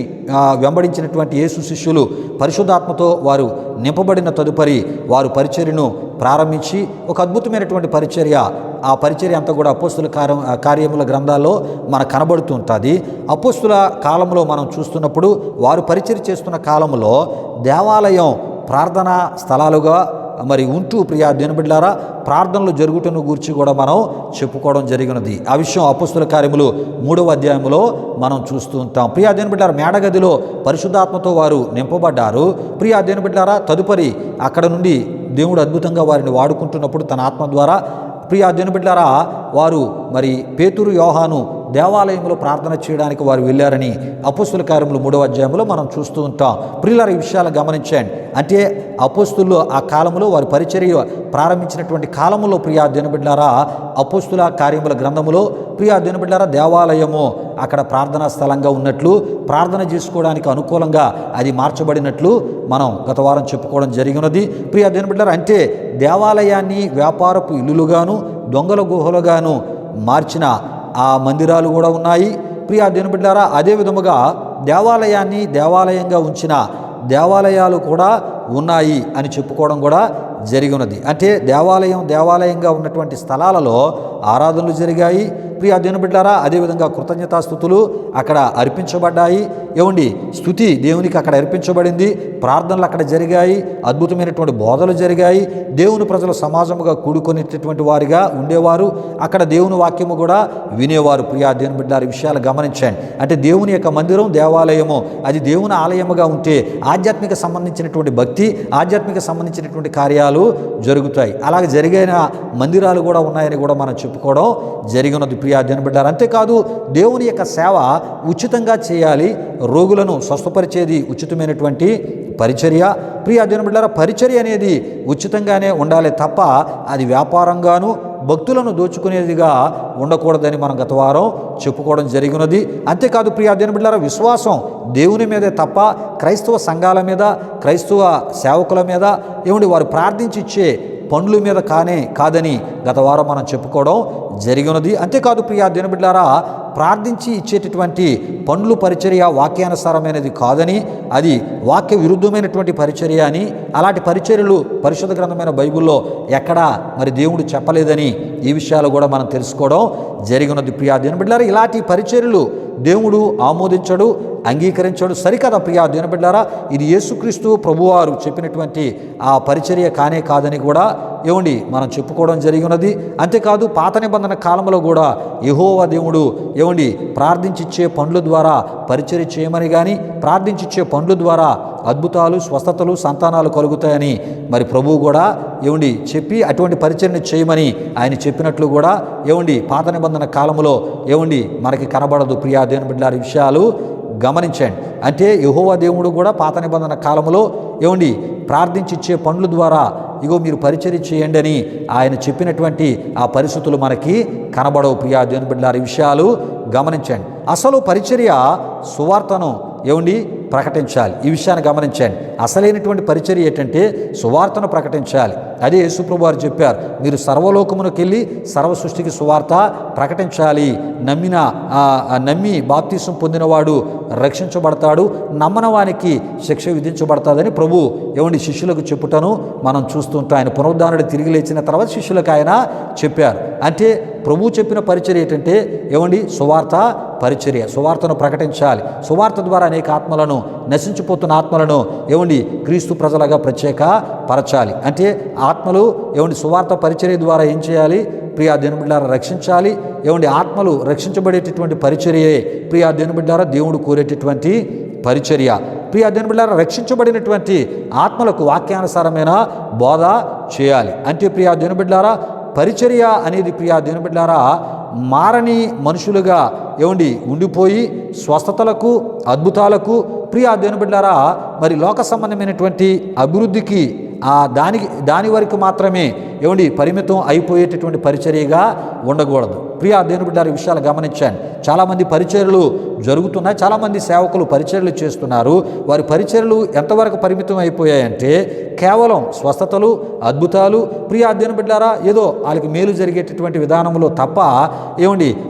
వెంబడించినటువంటి యేసు శిష్యులు పరిశుద్ధాత్మతో వారు నింపబడిన తదుపరి వారు పరిచర్యను ప్రారంభించి ఒక అద్భుతమైనటువంటి పరిచర్య, ఆ పరిచర్య అంతా కూడా అపోస్తుల కార్యముల గ్రంథాల్లో మనకు కనబడుతూ ఉంటుంది. అపోస్తుల కాలంలో మనం చూస్తున్నప్పుడు వారు పరిచర్య చేస్తున్న కాలంలో దేవాలయం ప్రార్థనా స్థలాలుగా మరి ఉంటూ ప్రియా దేవుని బిడ్డలారా ప్రార్థనలు జరుగుటను గురించి కూడా మనం చెప్పుకోవడం జరిగినది. ఆ విషయం అపోస్తుల కార్యములు 3వ అధ్యాయంలో మనం చూస్తూ ఉంటాం. ప్రియా దేవుని బిడ్డలారా, మేడగదిలో పరిశుద్ధాత్మతో వారు నింపబడ్డారు. ప్రియా దేవుని బిడ్డలారా, తదుపరి అక్కడ నుండి దేవుడు అద్భుతంగా వారిని వాడుకుంటున్నప్పుడు తన ఆత్మ ద్వారా ప్రియా దేవుని బిడ్డలారా వారు మరి పేతురు, యోహాను దేవాలయంలో ప్రార్థన చేయడానికి వారు వెళ్ళారని అపోస్తుల కార్యములు 3వ అధ్యాయంలో మనం చూస్తూ ఉంటాం. ప్రియులారా, ఈ విషయాలు గమనించండి. అంటే అపోస్తులు ఆ కాలంలో వారి పరిచర్య ప్రారంభించినటువంటి కాలంలో ప్రియా దేవుని బిడ్డలారా అపోస్తుల కార్యముల గ్రంథములో ప్రియా దేవుని బిడ్డలారా దేవాలయము అక్కడ ప్రార్థనా స్థలంగా ఉన్నట్లు, ప్రార్థన చేసుకోవడానికి అనుకూలంగా అది మార్చబడినట్లు మనం గత వారం చెప్పుకోవడం జరిగినది. ప్రియా దేవుని బిడ్డలారా, అంటే దేవాలయాన్ని వ్యాపారపు ఇల్లులుగాను దొంగల గుహలుగాను మార్చిన ఆ మందిరాలు కూడా ఉన్నాయి. ప్రియా దేవుని బిడ్డలారా, అదే విధముగా దేవాలయాన్ని దేవాలయంగా ఉంచిన దేవాలయాలు కూడా ఉన్నాయి అని చెప్పుకోవడం కూడా జరిగినది. అంటే దేవాలయంగా ఉన్నటువంటి స్థలాలలో ఆరాధనలు జరిగాయి. ప్రియా దేవుని బిడ్డలారా, అదేవిధంగా కృతజ్ఞతాస్తుతులు అక్కడ అర్పించబడ్డాయి. ఏమండి స్తుతి దేవునికి అక్కడ అర్పించబడింది, ప్రార్థనలు అక్కడ జరిగాయి, అద్భుతమైనటువంటి బోధలు జరిగాయి. దేవుని ప్రజలు సమాజముగా కూడుకునేటటువంటి వారిగా ఉండేవారు, అక్కడ దేవుని వాక్యము కూడా వినేవారు. ప్రియా దేవుని బిడ్డలారా, విషయాలు గమనించండి. అంటే దేవుని యొక్క మందిరం, దేవాలయము అది దేవుని ఆలయముగా ఉంటే ఆధ్యాత్మిక సంబంధించినటువంటి భక్తి, ఆధ్యాత్మిక సంబంధించినటువంటి కార్యాలు జరుగుతాయి. అలాగే జరిగిన మందిరాలు కూడా ఉన్నాయని కూడా మనం చెప్పుకోవడం జరిగినది. ప్రియా దేవుని బిడ్డలారా, అంతేకాదు దేవుని యొక్క సేవ ఉచితంగా చేయాలి, రోగులను స్వస్థపరిచేది ఉచితమైనటువంటి పరిచర్య. ప్రియా దేవుని బిడ్డలారా, పరిచర్య అనేది ఉచితంగానే ఉండాలి తప్ప అది వ్యాపారంగాను భక్తులను దోచుకునేదిగా ఉండకూడదని మనం గత వారం చెప్పుకోవడం జరిగినది. అంతేకాదు ప్రియా దేవుని బిడ్డలారా, విశ్వాసం దేవుని మీదే తప్ప క్రైస్తవ సంఘాల మీద, క్రైస్తవ సేవకుల మీద వారు ప్రార్థించి ఇచ్చే పండ్ల మీద కాదని గత వారం మనం చెప్పుకోవడం జరిగినది. అంతేకాదు ప్రియా దేవుని బిడ్డలారా, ప్రార్థించి ఇచ్చేటటువంటి పండ్లు పరిచర్య వాక్యానుసారమైనది కాదని, అది వాక్య విరుద్ధమైనటువంటి పరిచర్య అని, అలాంటి పరిచర్యలు పరిశుద్ధ గ్రంథమైన బైబిల్లో ఎక్కడా మరి దేవుడు చెప్పలేదని ఈ విషయాలు కూడా మనం తెలుసుకోవడం జరిగినది. ప్రియా దేవుని బిడ్డలారా, ఇలాంటి పరిచర్యలు దేవుడు ఆమోదించడు, అంగీకరించాడు. సరికదా ప్రియా దేవుని బిడ్డలారా, ఇది యేసుక్రీస్తు ప్రభువారు చెప్పినటువంటి ఆ పరిచర్య కాదని కూడా మనం చెప్పుకోవడం జరిగినది. అంతేకాదు పాత నిబంధన కాలంలో కూడా యెహోవా దేవుడు ప్రార్థించిచ్చే పండ్ల ద్వారా పరిచర్య చేయమని కానీ, ప్రార్థించిచ్చే పండ్ల ద్వారా అద్భుతాలు, స్వస్థతలు, సంతానాలు కలుగుతాయని మరి ప్రభువు కూడా చెప్పి అటువంటి పరిచర్యను చేయమని ఆయన చెప్పినట్లు కూడా పాత నిబంధన కాలంలో మనకి కనబడదు. ప్రియా దేవుని బిడ్డలారా, ఈ విషయాలు గమనించండి. అంటే యెహోవా దేవుడు కూడా పాత నిబంధన కాలంలో ప్రార్థించిచ్చే పండ్ల ద్వారా మీరు పరిచర్య చేయండి అని ఆయన చెప్పినటువంటి ఆ పరిస్థితులు మనకి కనబడవు. ప్రియా దేవుని బిడ్డలారా, ఈ విషయాలు గమనించండి. అసలు పరిచర్య సువార్తను ప్రకటించాలి. ఈ విషయాన్ని గమనించండి. అసలైనటువంటి పరిచర్య ఏంటంటే సువార్తను ప్రకటించాలి. అదే యేసుప్రభు వారు చెప్పారు, మీరు సర్వలోకమునకు వెళ్ళి సర్వ సృష్టికి సువార్త ప్రకటించాలి. నమ్మి బాప్తీసం పొందినవాడు రక్షించబడతాడు, నమ్మని వానికి శిక్ష విధించబడతాదని ప్రభు శిష్యులకు చెప్పుటను మనం చూస్తుంటాం. ఆయన పునరుద్ధానుడు తిరిగి లేచిన తర్వాత శిష్యులకు ఆయన చెప్పారు. అంటే ప్రభు చెప్పిన పరిచర్య ఏంటంటే సువార్త పరిచర్య, సువార్తను ప్రకటించాలి. సువార్త ద్వారా అనేక ఆత్మలను, నశించిపోతున్న ఆత్మలను క్రీస్తు ప్రజలుగా ప్రత్యేక పరచాలి. అంటే ఆత్మలు సువార్త పరిచర్య ద్వారా ఏం చేయాలి? ప్రియా దేవుని బిడ్డలారా, రక్షించాలి. ఆత్మలు రక్షించబడేటటువంటి పరిచర్యే ప్రియా దేవుని బిడ్డలారా దేవుడు కోరేటటువంటి పరిచర్య. ప్రియా దేవుని బిడ్డలారా, రక్షించబడినటువంటి ఆత్మలకు వాక్యానుసారమైన బోధ చేయాలి. అంటే ప్రియా దేవుని బిడ్డలారా, పరిచర్య అనేది ప్రియా దేవుని బిడ్డలారా మారని మనుషులుగా ఉండిపోయి స్వస్థతలకు, అద్భుతాలకు ప్రియా దేవుని బిడ్డలారా మరి లోక సంబంధమైనటువంటి అభివృద్ధికి దాని వరకు మాత్రమే పరిమితం అయిపోయేటటువంటి పరిచర్యగా ఉండకూడదు. ప్రియా దేవుని బిడ్డలారా, ఈ విషయాలు గమనించాను. చాలామంది పరిచర్యలు జరుగుతున్నాయి, చాలామంది సేవకులు పరిచర్యలు చేస్తున్నారు. వారి పరిచర్యలు ఎంతవరకు పరిమితం అయిపోయాయంటే కేవలం స్వస్థతలు, అద్భుతాలు ప్రియా దేవుని బిడ్డలారా ఏదో వాళ్ళకి మేలు జరిగేటటువంటి విధానంలో తప్ప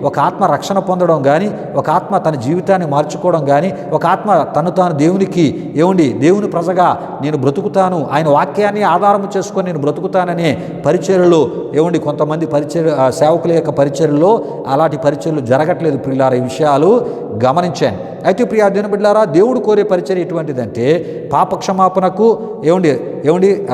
ఒక ఆత్మ రక్షణ పొందడం కానీ, ఒక ఆత్మ తన జీవితాన్ని మార్చుకోవడం కానీ, ఒక ఆత్మ తను తాను దేవునికి దేవుని ప్రజగా నేను బ్రతుకుతాను, ఆయన వాక్యాన్ని ఆధారం చేసుకొని నేను బ్రతుకుతాననే పరిచర్యలు కొంతమంది సేవకుల యొక్క పరిచర్యల్లో అలాంటి పరిచర్యలు జరగట్లేదు. ప్రియులారా, ఈ విషయాలు గమనించాను. అయితే ప్రియా దేవుని బిడ్డలారా, దేవుడు కోరే పరిచర్య ఎటువంటిదంటే పాపక్షమాపణకు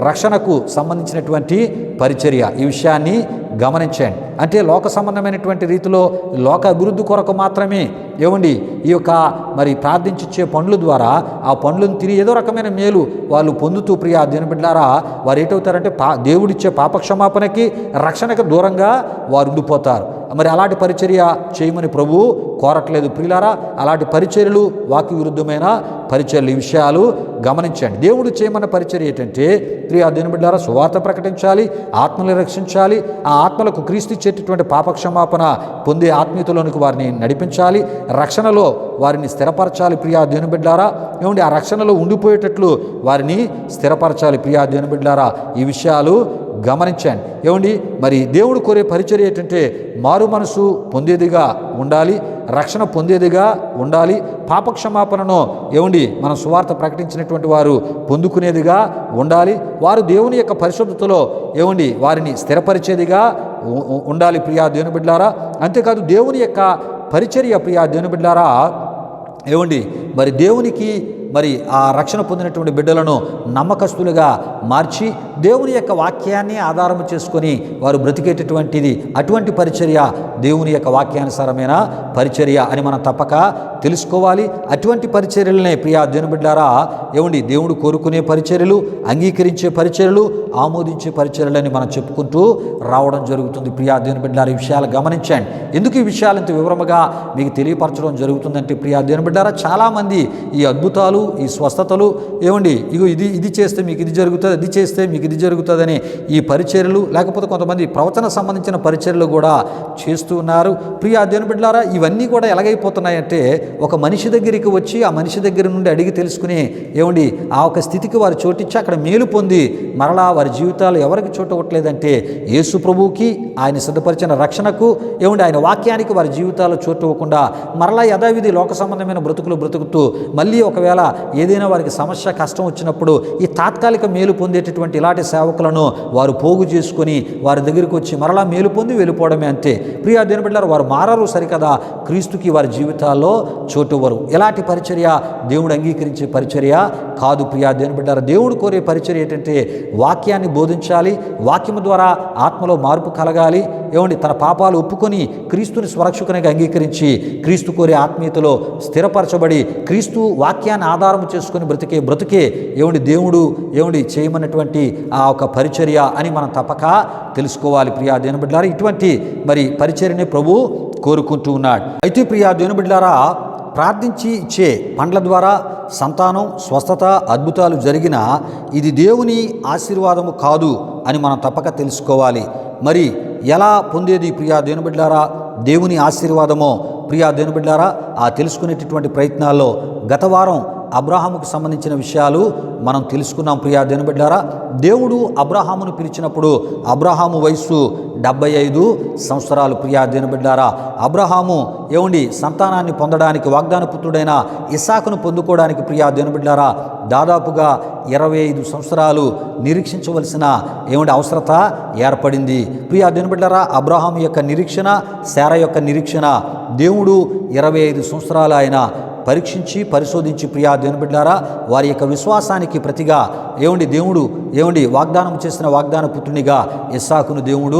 రక్షణకు సంబంధించినటువంటి పరిచర్య. ఈ విషయాన్ని గమనించండి. అంటే లోక సంబంధమైనటువంటి రీతిలో లోక అభివృద్ధి కొరకు మాత్రమే ఈ యొక్క మరి ప్రార్థించిచ్చే పండ్ల ద్వారా ఆ పండ్లను తిని ఏదో రకమైన మేలు వాళ్ళు పొందుతూ ప్రియా దేవుని బిడ్డలారా వారు ఏటవుతారంటే దేవుడిచ్చే పాపక్షమాపణకి, రక్షణకు దూరంగా వారు ఉండిపోతారు. మరి అలాంటి పరిచర్య చేయమని ప్రభువు కోరట్లేదు. ప్రియులారా, అలాంటి పరిచర్యలు వాక్య విరుద్ధమైన పరిచర్యలు. ఈ విషయాలు గమనించండి. దేవుడు చేయమన్న పరిచర్య ఏంటంటే ప్రియా దేవుని బిడ్డలారా సువార్త ప్రకటించాలి, ఆత్మలను రక్షించాలి, ఆ ఆత్మలకు క్రీస్తు ఇచ్చేటటువంటి పాపక్షమాపణ పొందే ఆత్మీయతలోనికి వారిని నడిపించాలి, రక్షణలో వారిని స్థిరపరచాలి. ప్రియా దేవుని బిడ్డలారా ఆ రక్షణలో ఉండిపోయేటట్లు వారిని స్థిరపరచాలి. ప్రియా దేవుని బిడ్డలారా, ఈ విషయాలు గమనించండి. మరి దేవుడు కోరే పరిచర్య ఏంటంటే మారు మనసు పొందేదిగా ఉండాలి, రక్షణ పొందేదిగా ఉండాలి, పాపక్షమాపణను మనం సువార్త ప్రకటించినటువంటి వారు పొందుకునేదిగా ఉండాలి, వారు దేవుని యొక్క పరిశుద్ధతలో వారిని స్థిరపరిచేదిగా ఉండాలి. ప్రియా దేవుని బిడ్డలారా, అంతేకాదు దేవుని యొక్క పరిచర్య ప్రియా దేవుని బిడ్డలారా మరి దేవునికి మరి ఆ రక్షణ పొందినటువంటి బిడ్డలను నమ్మకస్తులుగా మార్చి దేవుని యొక్క వాక్యాన్ని ఆధారం చేసుకొని వారు బ్రతికేటటువంటిది. అటువంటి పరిచర్య దేవుని యొక్క వాక్యానుసారమైన పరిచర్య అని మనం తప్పక తెలుసుకోవాలి. అటువంటి పరిచర్యలనే ప్రియా దేవుని బిడ్డలారా ఏమండి దేవుడు కోరుకునే పరిచర్యలు, అంగీకరించే పరిచర్యలు, ఆమోదించే పరిచర్యలని మనం చెప్పుకుంటూ రావడం జరుగుతుంది. ప్రియా దేవుని బిడ్డలారా, ఈ విషయాలు గమనించండి. ఎందుకు ఈ విషయాలు ఇంత వివరముగా మీకు తెలియపరచడం జరుగుతుందంటే, ప్రియా దేవుని బిడ్డలారా, చాలామంది ఈ అద్భుతాలు, ఈ స్వస్థతలు, ఏమండి ఇగో ఇది చేస్తే మీకు ఇది జరుగుతుంది, అది చేస్తే మీకు ఇది జరుగుతుందని ఈ పరిచర్యలు, లేకపోతే కొంతమంది ప్రవచన సంబంధించిన పరిచర్యలు కూడా చేస్తూ ఉన్నారు. ప్రియా దేవుని బిడ్డలారా, ఇవన్నీ కూడా ఎలాగైపోతున్నాయంటే, ఒక మనిషి దగ్గరికి వచ్చి ఆ మనిషి దగ్గర నుండి అడిగి తెలుసుకుని, ఏమండి ఆ ఒక స్థితికి వారు చోటిచ్చి అక్కడ మేలు పొంది మరలా వారి జీవితాలు ఎవరికి చోటు ఇవ్వట్లేదంటే, యేసు ప్రభువుకి, ఆయన సిద్ధపరిచిన రక్షణకు, ఏమండి ఆయన వాక్యానికి వారి జీవితాలు చోటు ఇవ్వకుండా మరలా యథావిధి లోక సంబంధమైన బ్రతుకులు బ్రతుకుతూ, మళ్ళీ ఒకవేళ ఏదైనా వారికి సమస్య, కష్టం వచ్చినప్పుడు ఈ తాత్కాలిక మేలు పొందేటటువంటి ఇలాంటి సేవకులను వారు పోగు చేసుకొని వారి దగ్గరికి వచ్చి మరలా మేలు పొంది వెళ్ళిపోవడమే అంతే. ప్రియా దేవుని బిడ్డలారా, వారు మారరు సరికదా, క్రీస్తుకి వారి జీవితాల్లో చోటు ఇవ్వరు. ఎలాంటి పరిచర్య దేవుడు అంగీకరించే పరిచర్య కాదు. ప్రియా దేవుని బిడ్డలారా, దేవుడు కోరే పరిచర్య ఏంటంటే, వాక్యాన్ని బోధించాలి, వాక్యము ద్వారా ఆత్మలో మార్పు కలగాలి, ఏమండి తన పాపాలు ఒప్పుకొని క్రీస్తుని స్వరక్షకునిగా అంగీకరించి క్రీస్తు కోరే ఆత్మీయతలో స్థిరపరచబడి క్రీస్తు వాక్యాన్ని ఆధారం చేసుకుని బ్రతికే ఏమండి దేవుడు ఏమండి చేయమన్నటువంటి ఆ ఒక పరిచర్య అని మనం తప్పక తెలుసుకోవాలి. ప్రియా దేవుని బిడ్డలారా, ఇటువంటి మరి పరిచర్యని ప్రభు కోరుకుంటూ ఉన్నాడు. అయితే ప్రియా దేవుని బిడ్డలారా, ప్రార్థించి ఇచ్చే పండ్ల ద్వారా సంతానం, స్వస్థత, అద్భుతాలు జరిగిన ఇది దేవుని ఆశీర్వాదము కాదు అని మనం తప్పక తెలుసుకోవాలి. మరి ఎలా పొందేది ప్రియా దేవుని బిడ్డలారా దేవుని ఆశీర్వాదమో? ప్రియా దేవుని బిడ్డలారా, ఆ తెలుసుకునేటటువంటి ప్రయత్నాల్లో గత వారం అబ్రాహాముకు సంబంధించిన విషయాలు మనం తెలుసుకున్నాం. ప్రియా దేవుని బిడ్డలారా, దేవుడు అబ్రాహామును పిలిచినప్పుడు అబ్రాహాము వయస్సు 75 సంవత్సరాలు. ప్రియా దేవుని బిడ్డలారా, అబ్రాహాము ఏమండి సంతానాన్ని పొందడానికి, వాగ్దాన పుత్రుడైన ఇస్సాకును పొందుకోవడానికి ప్రియా దేవుని బిడ్డలారా దాదాపుగా 25 సంవత్సరాలు నిరీక్షించవలసిన ఏమండి అవసరత ఏర్పడింది. ప్రియా దేవుని బిడ్డలారా, అబ్రాహాము యొక్క నిరీక్షణ, శారా యొక్క నిరీక్షణ దేవుడు 25 సంవత్సరాలు ఆయన పరీక్షించి పరిశోధించి ప్రియా దేవుని బిడ్డలారా వారి యొక్క విశ్వాసానికి ప్రతిగా దేవుడు వాగ్దానం చేసిన వాగ్దాన పుత్రునిగా ఇస్సాకును దేవుడు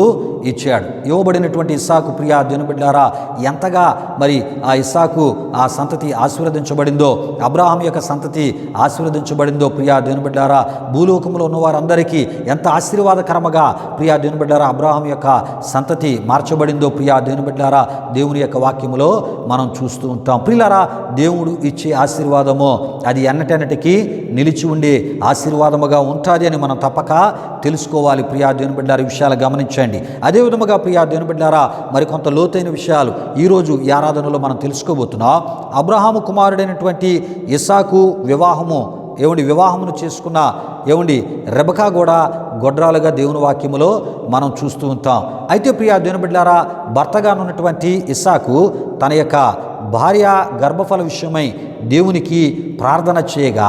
ఇచ్చాడు. ఇవ్వబడినటువంటి ఇస్సాకు ప్రియా దేవుని బిడ్డలారా ఎంతగా మరి ఆ ఇస్సాకు ఆ సంతతి ఆశీర్వదించబడిందో, అబ్రాహాం యొక్క సంతతి ఆశీర్వదించబడిందో ప్రియా దేవుని బిడ్డలారా, భూలోకంలో ఉన్న వారందరికీ ఎంత ఆశీర్వాదకరముగా ప్రియా దేవుని బిడ్డలారా అబ్రాహాం యొక్క సంతతి మార్చబడిందో ప్రియా దేవుని బిడ్డలారా దేవుని యొక్క వాక్యములో మనం చూస్తూ ఉంటాం. ప్రియులారా, దేవుడు ఇచ్చే ఆశీర్వాదము అది ఎన్నటెన్నటికీ నిలిచి ఉండే ఆశీర్వాదముగా ఉంటుంది అని మనం తప్పక తెలుసుకోవాలి. ప్రియా దేవుని బిడ్డలారా, ఈ విషయాలు గమనించండి. అదేవిధముగా ప్రియా దేవుని బిడ్డలారా మరికొంత లోతైన విషయాలు ఈరోజు ఈ ఆరాధనలో మనం తెలుసుకోబోతున్నాం. అబ్రహాము కుమారుడైనటువంటి ఇస్సాకు వివాహమును చేసుకున్న రెబకా కూడా గొడ్రాలుగా దేవుని వాక్యములో మనం చూస్తూ ఉంటాం. అయితే ప్రియా దేవుని బిడ్డలారా, భర్తగా ఉన్నటువంటి ఇస్సాకు తన యొక్క భార్య గర్భఫల విషయమై దేవునికి ప్రార్థన చేయగా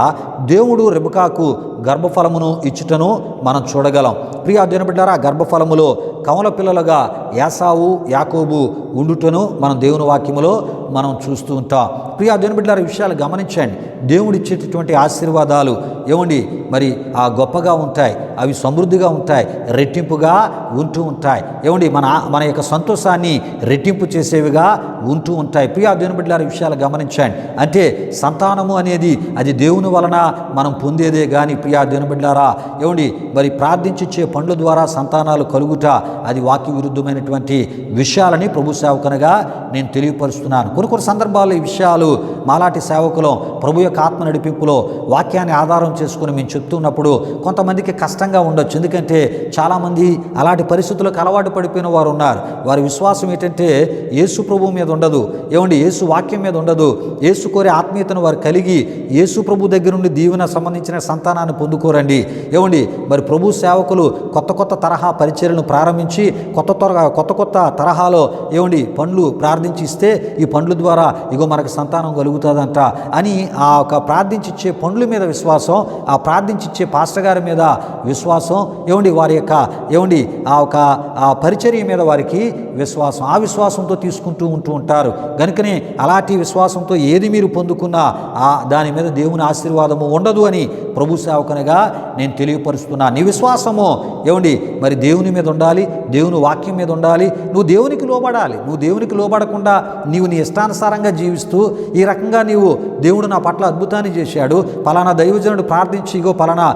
దేవుడు రెబకాకు గర్భఫలమును ఇచ్చుటను మనం చూడగలం. ప్రియా దేవుని బిడ్డలారా, గర్భఫలములో కమల పిల్లలుగా యాసావు, యాకోబు ఉండుటను మనం దేవుని వాక్యములో మనం చూస్తూ ఉంటాం. ప్రియా దేవుని బిడ్డలారా, ఈ విషయాలు గమనించండి. దేవుడు ఇచ్చేటటువంటి ఆశీర్వాదాలు మరి ఆ గొప్పగా ఉంటాయి, అవి సమృద్ధిగా ఉంటాయి, రెట్టింపుగా ఉంటూ ఉంటాయి. మన యొక్క సంతోషాన్ని రెట్టింపు చేసేవిగా ఉంటూ ఉంటాయి. ప్రియా దేవుని బిడ్డలారా, ఈ విషయాలు గమనించండి. అంటే సంతానము అనేది అది దేవుని వలన మనం పొందేదే కానీ ప్రియా దేవుని బిడ్డలారా మరి ప్రార్థించే పండ్ల ద్వారా సంతానాలు కలుగుట అది వాక్య విరుద్ధమైనటువంటి విషయాలని ప్రభు సేవకునిగా నేను తెలియపరుస్తున్నాను. కొన్ని సందర్భాల్లో ఈ విషయాలు మాలాంటి సేవకులు ప్రభు యొక్క ఆత్మ నడిపింపులో వాక్యాన్ని ఆధారం చేసుకుని మేము చెప్తున్నప్పుడు కొంతమందికి కష్టంగా ఉండొచ్చు. ఎందుకంటే చాలామంది అలాంటి పరిస్థితులకు అలవాటు పడిపోయిన వారు ఉన్నారు. వారి విశ్వాసం ఏంటంటే యేసు ప్రభు మీద ఉండదు, యేసు వాక్యం మీద ఉండదు, యేసు కోరే ఆత్మీయతను వారు కలిగి యేసు ప్రభు దగ్గర నుండి దీవెన సంబంధించిన సంతానాన్ని పొందుకోరండి. మరి ప్రభు సేవకులు కొత్త తరహా పరిచర్యలను ప్రారంభించి కొత్త తరహాలో పండ్లు ప్రార్థించి ఇస్తే ఈ పండ్ల ద్వారా మనకు సంతానం కలుగుతుందంట అని ఆ ఒక ప్రార్థించిచ్చే పండ్ల మీద విశ్వాసం, ఆ ప్రార్థించిచ్చే పాస్టర్ గారి మీద విశ్వాసం, వారి యొక్క ఆ ఒక ఆ పరిచర్య మీద వారికి విశ్వాసం, ఆ విశ్వాసంతో తీసుకుంటూ ఉంటారు. కనుకనే అలాంటి విశ్వాసంతో ఏది మీరు పొందుకుని పొందుకున్న దాని మీద దేవుని ఆశీర్వాదము ఉండదు అని ప్రభు సేవకునిగా నేను తెలియపరుస్తున్నా. నీ విశ్వాసము ఏమండి మరి దేవుని మీద ఉండాలి, దేవుని వాక్యం మీద ఉండాలి. నువ్వు దేవునికి లోబడాలి. నువ్వు దేవునికి లోబడకుండా నీవు నీ ఇష్టానుసారంగా జీవిస్తూ ఈ రకంగా నీవు దేవుడు నా పట్ల అద్భుతాన్ని చేశాడు, పలానా దైవజనుడు ప్రార్థించి ఇగో పలానా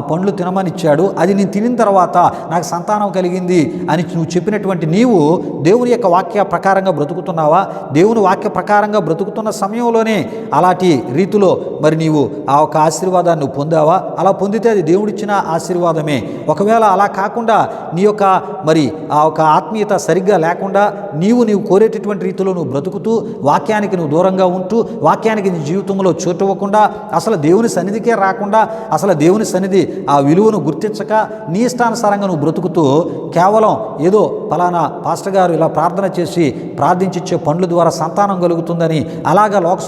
పండ్లు తినమని ఇచ్చాడు, అది నేను తినిన తర్వాత నాకు సంతానం కలిగింది అని నువ్వు చెప్పినటువంటి నీవు దేవుని యొక్క వాక్య ప్రకారంగా బ్రతుకుతున్నావా? దేవుని వాక్య ప్రకారంగా బ్రతుకుతున్న సమయంలోనే అలాంటి రీతిలో మరి నీవు ఆ ఒక ఆశీర్వాదాన్ని నువ్వు పొందావా? అలా పొందితే అది దేవుడిచ్చిన ఆశీర్వాదమే. ఒకవేళ అలా కాకుండా నీ యొక్క మరి ఆ ఒక ఆత్మీయత సరిగ్గా లేకుండా నీవు కోరేటటువంటి రీతిలో నువ్వు బ్రతుకుతూ వాక్యానికి నువ్వు దూరంగా ఉంటూ వాక్యానికి నీ జీవితంలో చోటివ్వకుండా అసలు దేవుని సన్నిధికే రాకుండా అసలు దేవుని సన్నిధి ఆ విలువను గుర్తించక నీ ఇష్టానుసారంగా నువ్వు బ్రతుకుతూ కేవలం ఏదో పలానా పాస్టర్ గారు ఇలా ప్రార్థన చేసి ప్రార్థించిచ్చే పనుల ద్వారా సంతానం కలుగుతుందని అలాగా లోక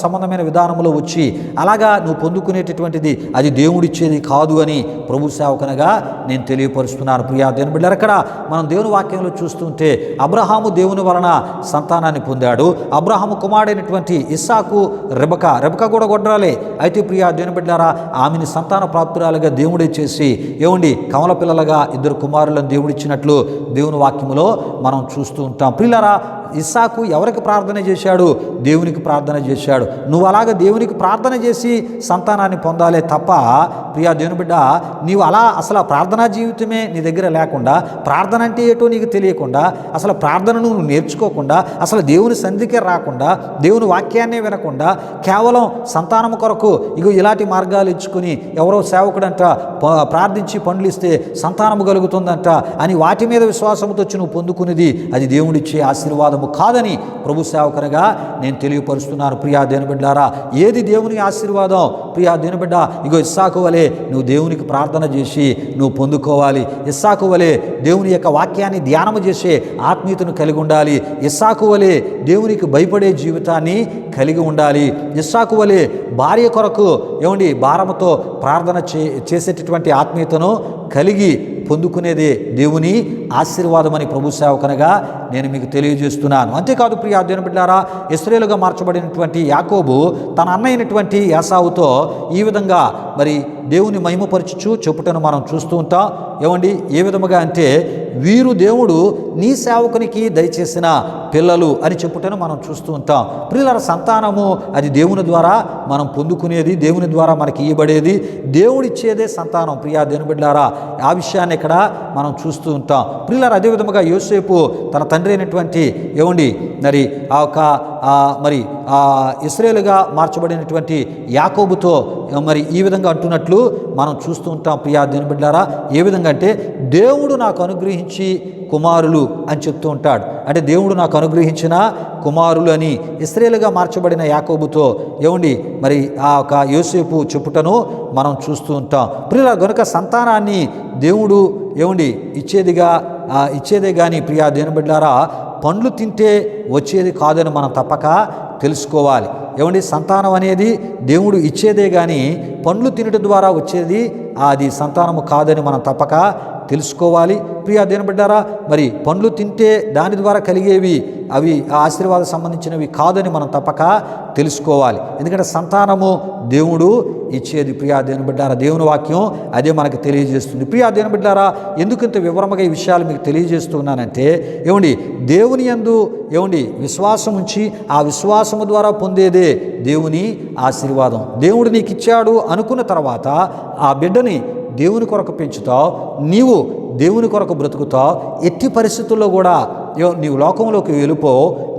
సంబంధమైన విధానంలో వచ్చి అలాగా నువ్వు పొందుకునేటటువంటిది అది దేవుడిచ్చేది కాదు అని ప్రభు సేవకునిగా నేను తెలియపరుస్తున్నాను. ప్రియా దేవుని బిడ్డలారా, అక్కడ మనం దేవుని వాక్యంలో చూస్తుంటే అబ్రహాము దేవుని వలన సంతానాన్ని పొందాడు. అబ్రహాము కుమారుడైనటువంటి ఇస్సాకు రెబకా కూడా గొడ్రాలే. అయితే ప్రియా దేవుని బిడ్డలారా, ఆమెని సంతాన ప్రాప్తురాలుగా దేవుడే చేసి ఏమండి కమల పిల్లలుగా 2 కుమారులను దేవుడిచ్చినట్లు దేవుని వాక్యములో మనం చూస్తూ ఉంటాం. ప్రియులారా, ఇస్సాకు ఎవరికి ప్రార్థన చేశాడు? దేవునికి ప్రార్థన చేశాడు. నువ్వు అలాగ దేవునికి ప్రార్థన చేసి సంతానాన్ని పొందాలే తప్ప ప్రియా దేవుని బిడ్డ, నీవు అలా అసలు ప్రార్థనా జీవితమే నీ దగ్గర లేకుండా, ప్రార్థన అంటే ఏటో నీకు తెలియకుండా, అసలు ప్రార్థనను నువ్వు నేర్చుకోకుండా, అసలు దేవుని సన్నిధికే రాకుండా, దేవుని వాక్యాన్నే వినకుండా కేవలం సంతానం కొరకు ఇగో ఇలాంటి మార్గాలు ఇచ్చుకుని ఎవరో సేవకుడంట ప్రార్థించి పండ్లు ఇస్తే సంతానము కలుగుతుందంట అని వాటి మీద విశ్వాసంతో వచ్చి నువ్వు పొందుకునేది అది దేవుడిచ్చే ఆశీర్వాదము కాదని ప్రభు సేవకునిగా నేను తెలియపరుస్తున్నాను. ప్రియా దేవుని బిడ్డలారా, ఏది దేవుని ఆశీర్వాదం? ప్రియా దేవుని బిడ్డ, ఇగో ఇస్సాకు వలె నువ్వు దేవునికి ప్రార్థన చేసి నువ్వు పొందుకోవాలి. ఇస్సాకు వలె దేవుని యొక్క వాక్యాన్ని ధ్యానము చేసే ఆత్మీయతను కలిగి ఉండాలి. ఇస్సాకు వలె దేవునికి భయపడే జీవితాన్ని కలిగి ఉండాలి. ఇస్సాకు వలె భార్య కొరకు ఏమండి భారముతో ప్రార్థన చేసేటటువంటి ఆత్మీయతను కలిగి పొందుకునేదే దేవుని ఆశీర్వాదమని ప్రభు సేవకునిగా నేను మీకు తెలియజేస్తున్నాను. అంతేకాదు ప్రియా దేవుని బిడ్డలారా, ఇశ్రాయేలుగా మార్చబడినటువంటి యాకోబు తన అన్న అయినటువంటి ఏసావుతో ఈ విధంగా మరి దేవుని మహిమపరచుచు చెప్పుటను మనం చూస్తూ ఉంటాం. ఏమండి ఏ విధముగా అంటే, వీరు దేవుడు నీ సేవకునికి దయచేసిన పిల్లలు అని చెప్పుటను మనం చూస్తూ ఉంటాం. ప్రియులారా, సంతానము అది దేవుని ద్వారా మనం పొందుకునేది, దేవుని ద్వారా మనకి ఇవ్వబడేది, దేవుడిచ్చేదే సంతానం. ప్రియా దేవుని బిడ్డలారా, ఆ విషయాన్ని ఇక్కడ మనం చూస్తూ ఉంటాం. ప్రియులారా, అదే విధముగా యోసేపు తన తండ్రి అయినటువంటి ఏమండి మరి ఆ ఒక మరి ఇశ్రాయేలుగా మార్చబడినటువంటి యాకోబుతో మరి ఈ విధంగా అంటున్నట్లు మనం చూస్తూ ఉంటాం. ప్రియా దేవుని బిడ్డలారా, ఏ విధంగా అంటే దేవుడు నాకు అనుగ్రహించి కుమారులు అని చెప్తూ ఉంటాడు. అంటే దేవుడు నాకు అనుగ్రహించిన కుమారులు అని ఇశ్రాయేలుగా మార్చబడిన యాకోబుతో ఏమండి మరి ఆ ఒక యోసేపు చెప్పుటను మనం చూస్తూ ఉంటాం. ప్రియుల గనుక సంతానాన్ని దేవుడు ఏమండి ఇచ్చేదే కానీ ప్రియా దేవుని బిడ్డలారా, పండ్లు తింటే వచ్చేది కాదని మనం తప్పక తెలుసుకోవాలి. ఏమండి సంతానం అనేది దేవుడు ఇచ్చేదే కానీ పండ్లు తినడం ద్వారా వచ్చేది అది సంతానము కాదని మనం తప్పక తెలుసుకోవాలి. ప్రియా దేవుని బిడ్డలారా, మరి పండ్లు తింటే దాని ద్వారా కలిగేవి అవి ఆ ఆశీర్వాదం సంబంధించినవి కాదని మనం తప్పక తెలుసుకోవాలి. ఎందుకంటే సంతానము దేవుడు ఇచ్చేది. ప్రియా దేవుని బిడ్డలారా, దేవుని వాక్యం అదే మనకు తెలియజేస్తుంది. ప్రియా దేవుని బిడ్డలారా, ఎందుకు ఇంత వివరముగా ఈ విషయాలు మీకు తెలియజేస్తున్నానంటే ఏమండి దేవుని యందు ఏమండి విశ్వాసం ఉంచి ఆ విశ్వాసము ద్వారా పొందేదే దేవుని ఆశీర్వాదం. దేవుడు నీకు ఇచ్చాడు అనుకున్న తర్వాత ఆ బిడ్డని దేవుని కొరకు పెంచుతావు, నీవు దేవుని కొరకు బ్రతుకుతావు. ఎట్టి పరిస్థితుల్లో కూడా నీవు లోకంలోకి వెళ్ళిపో,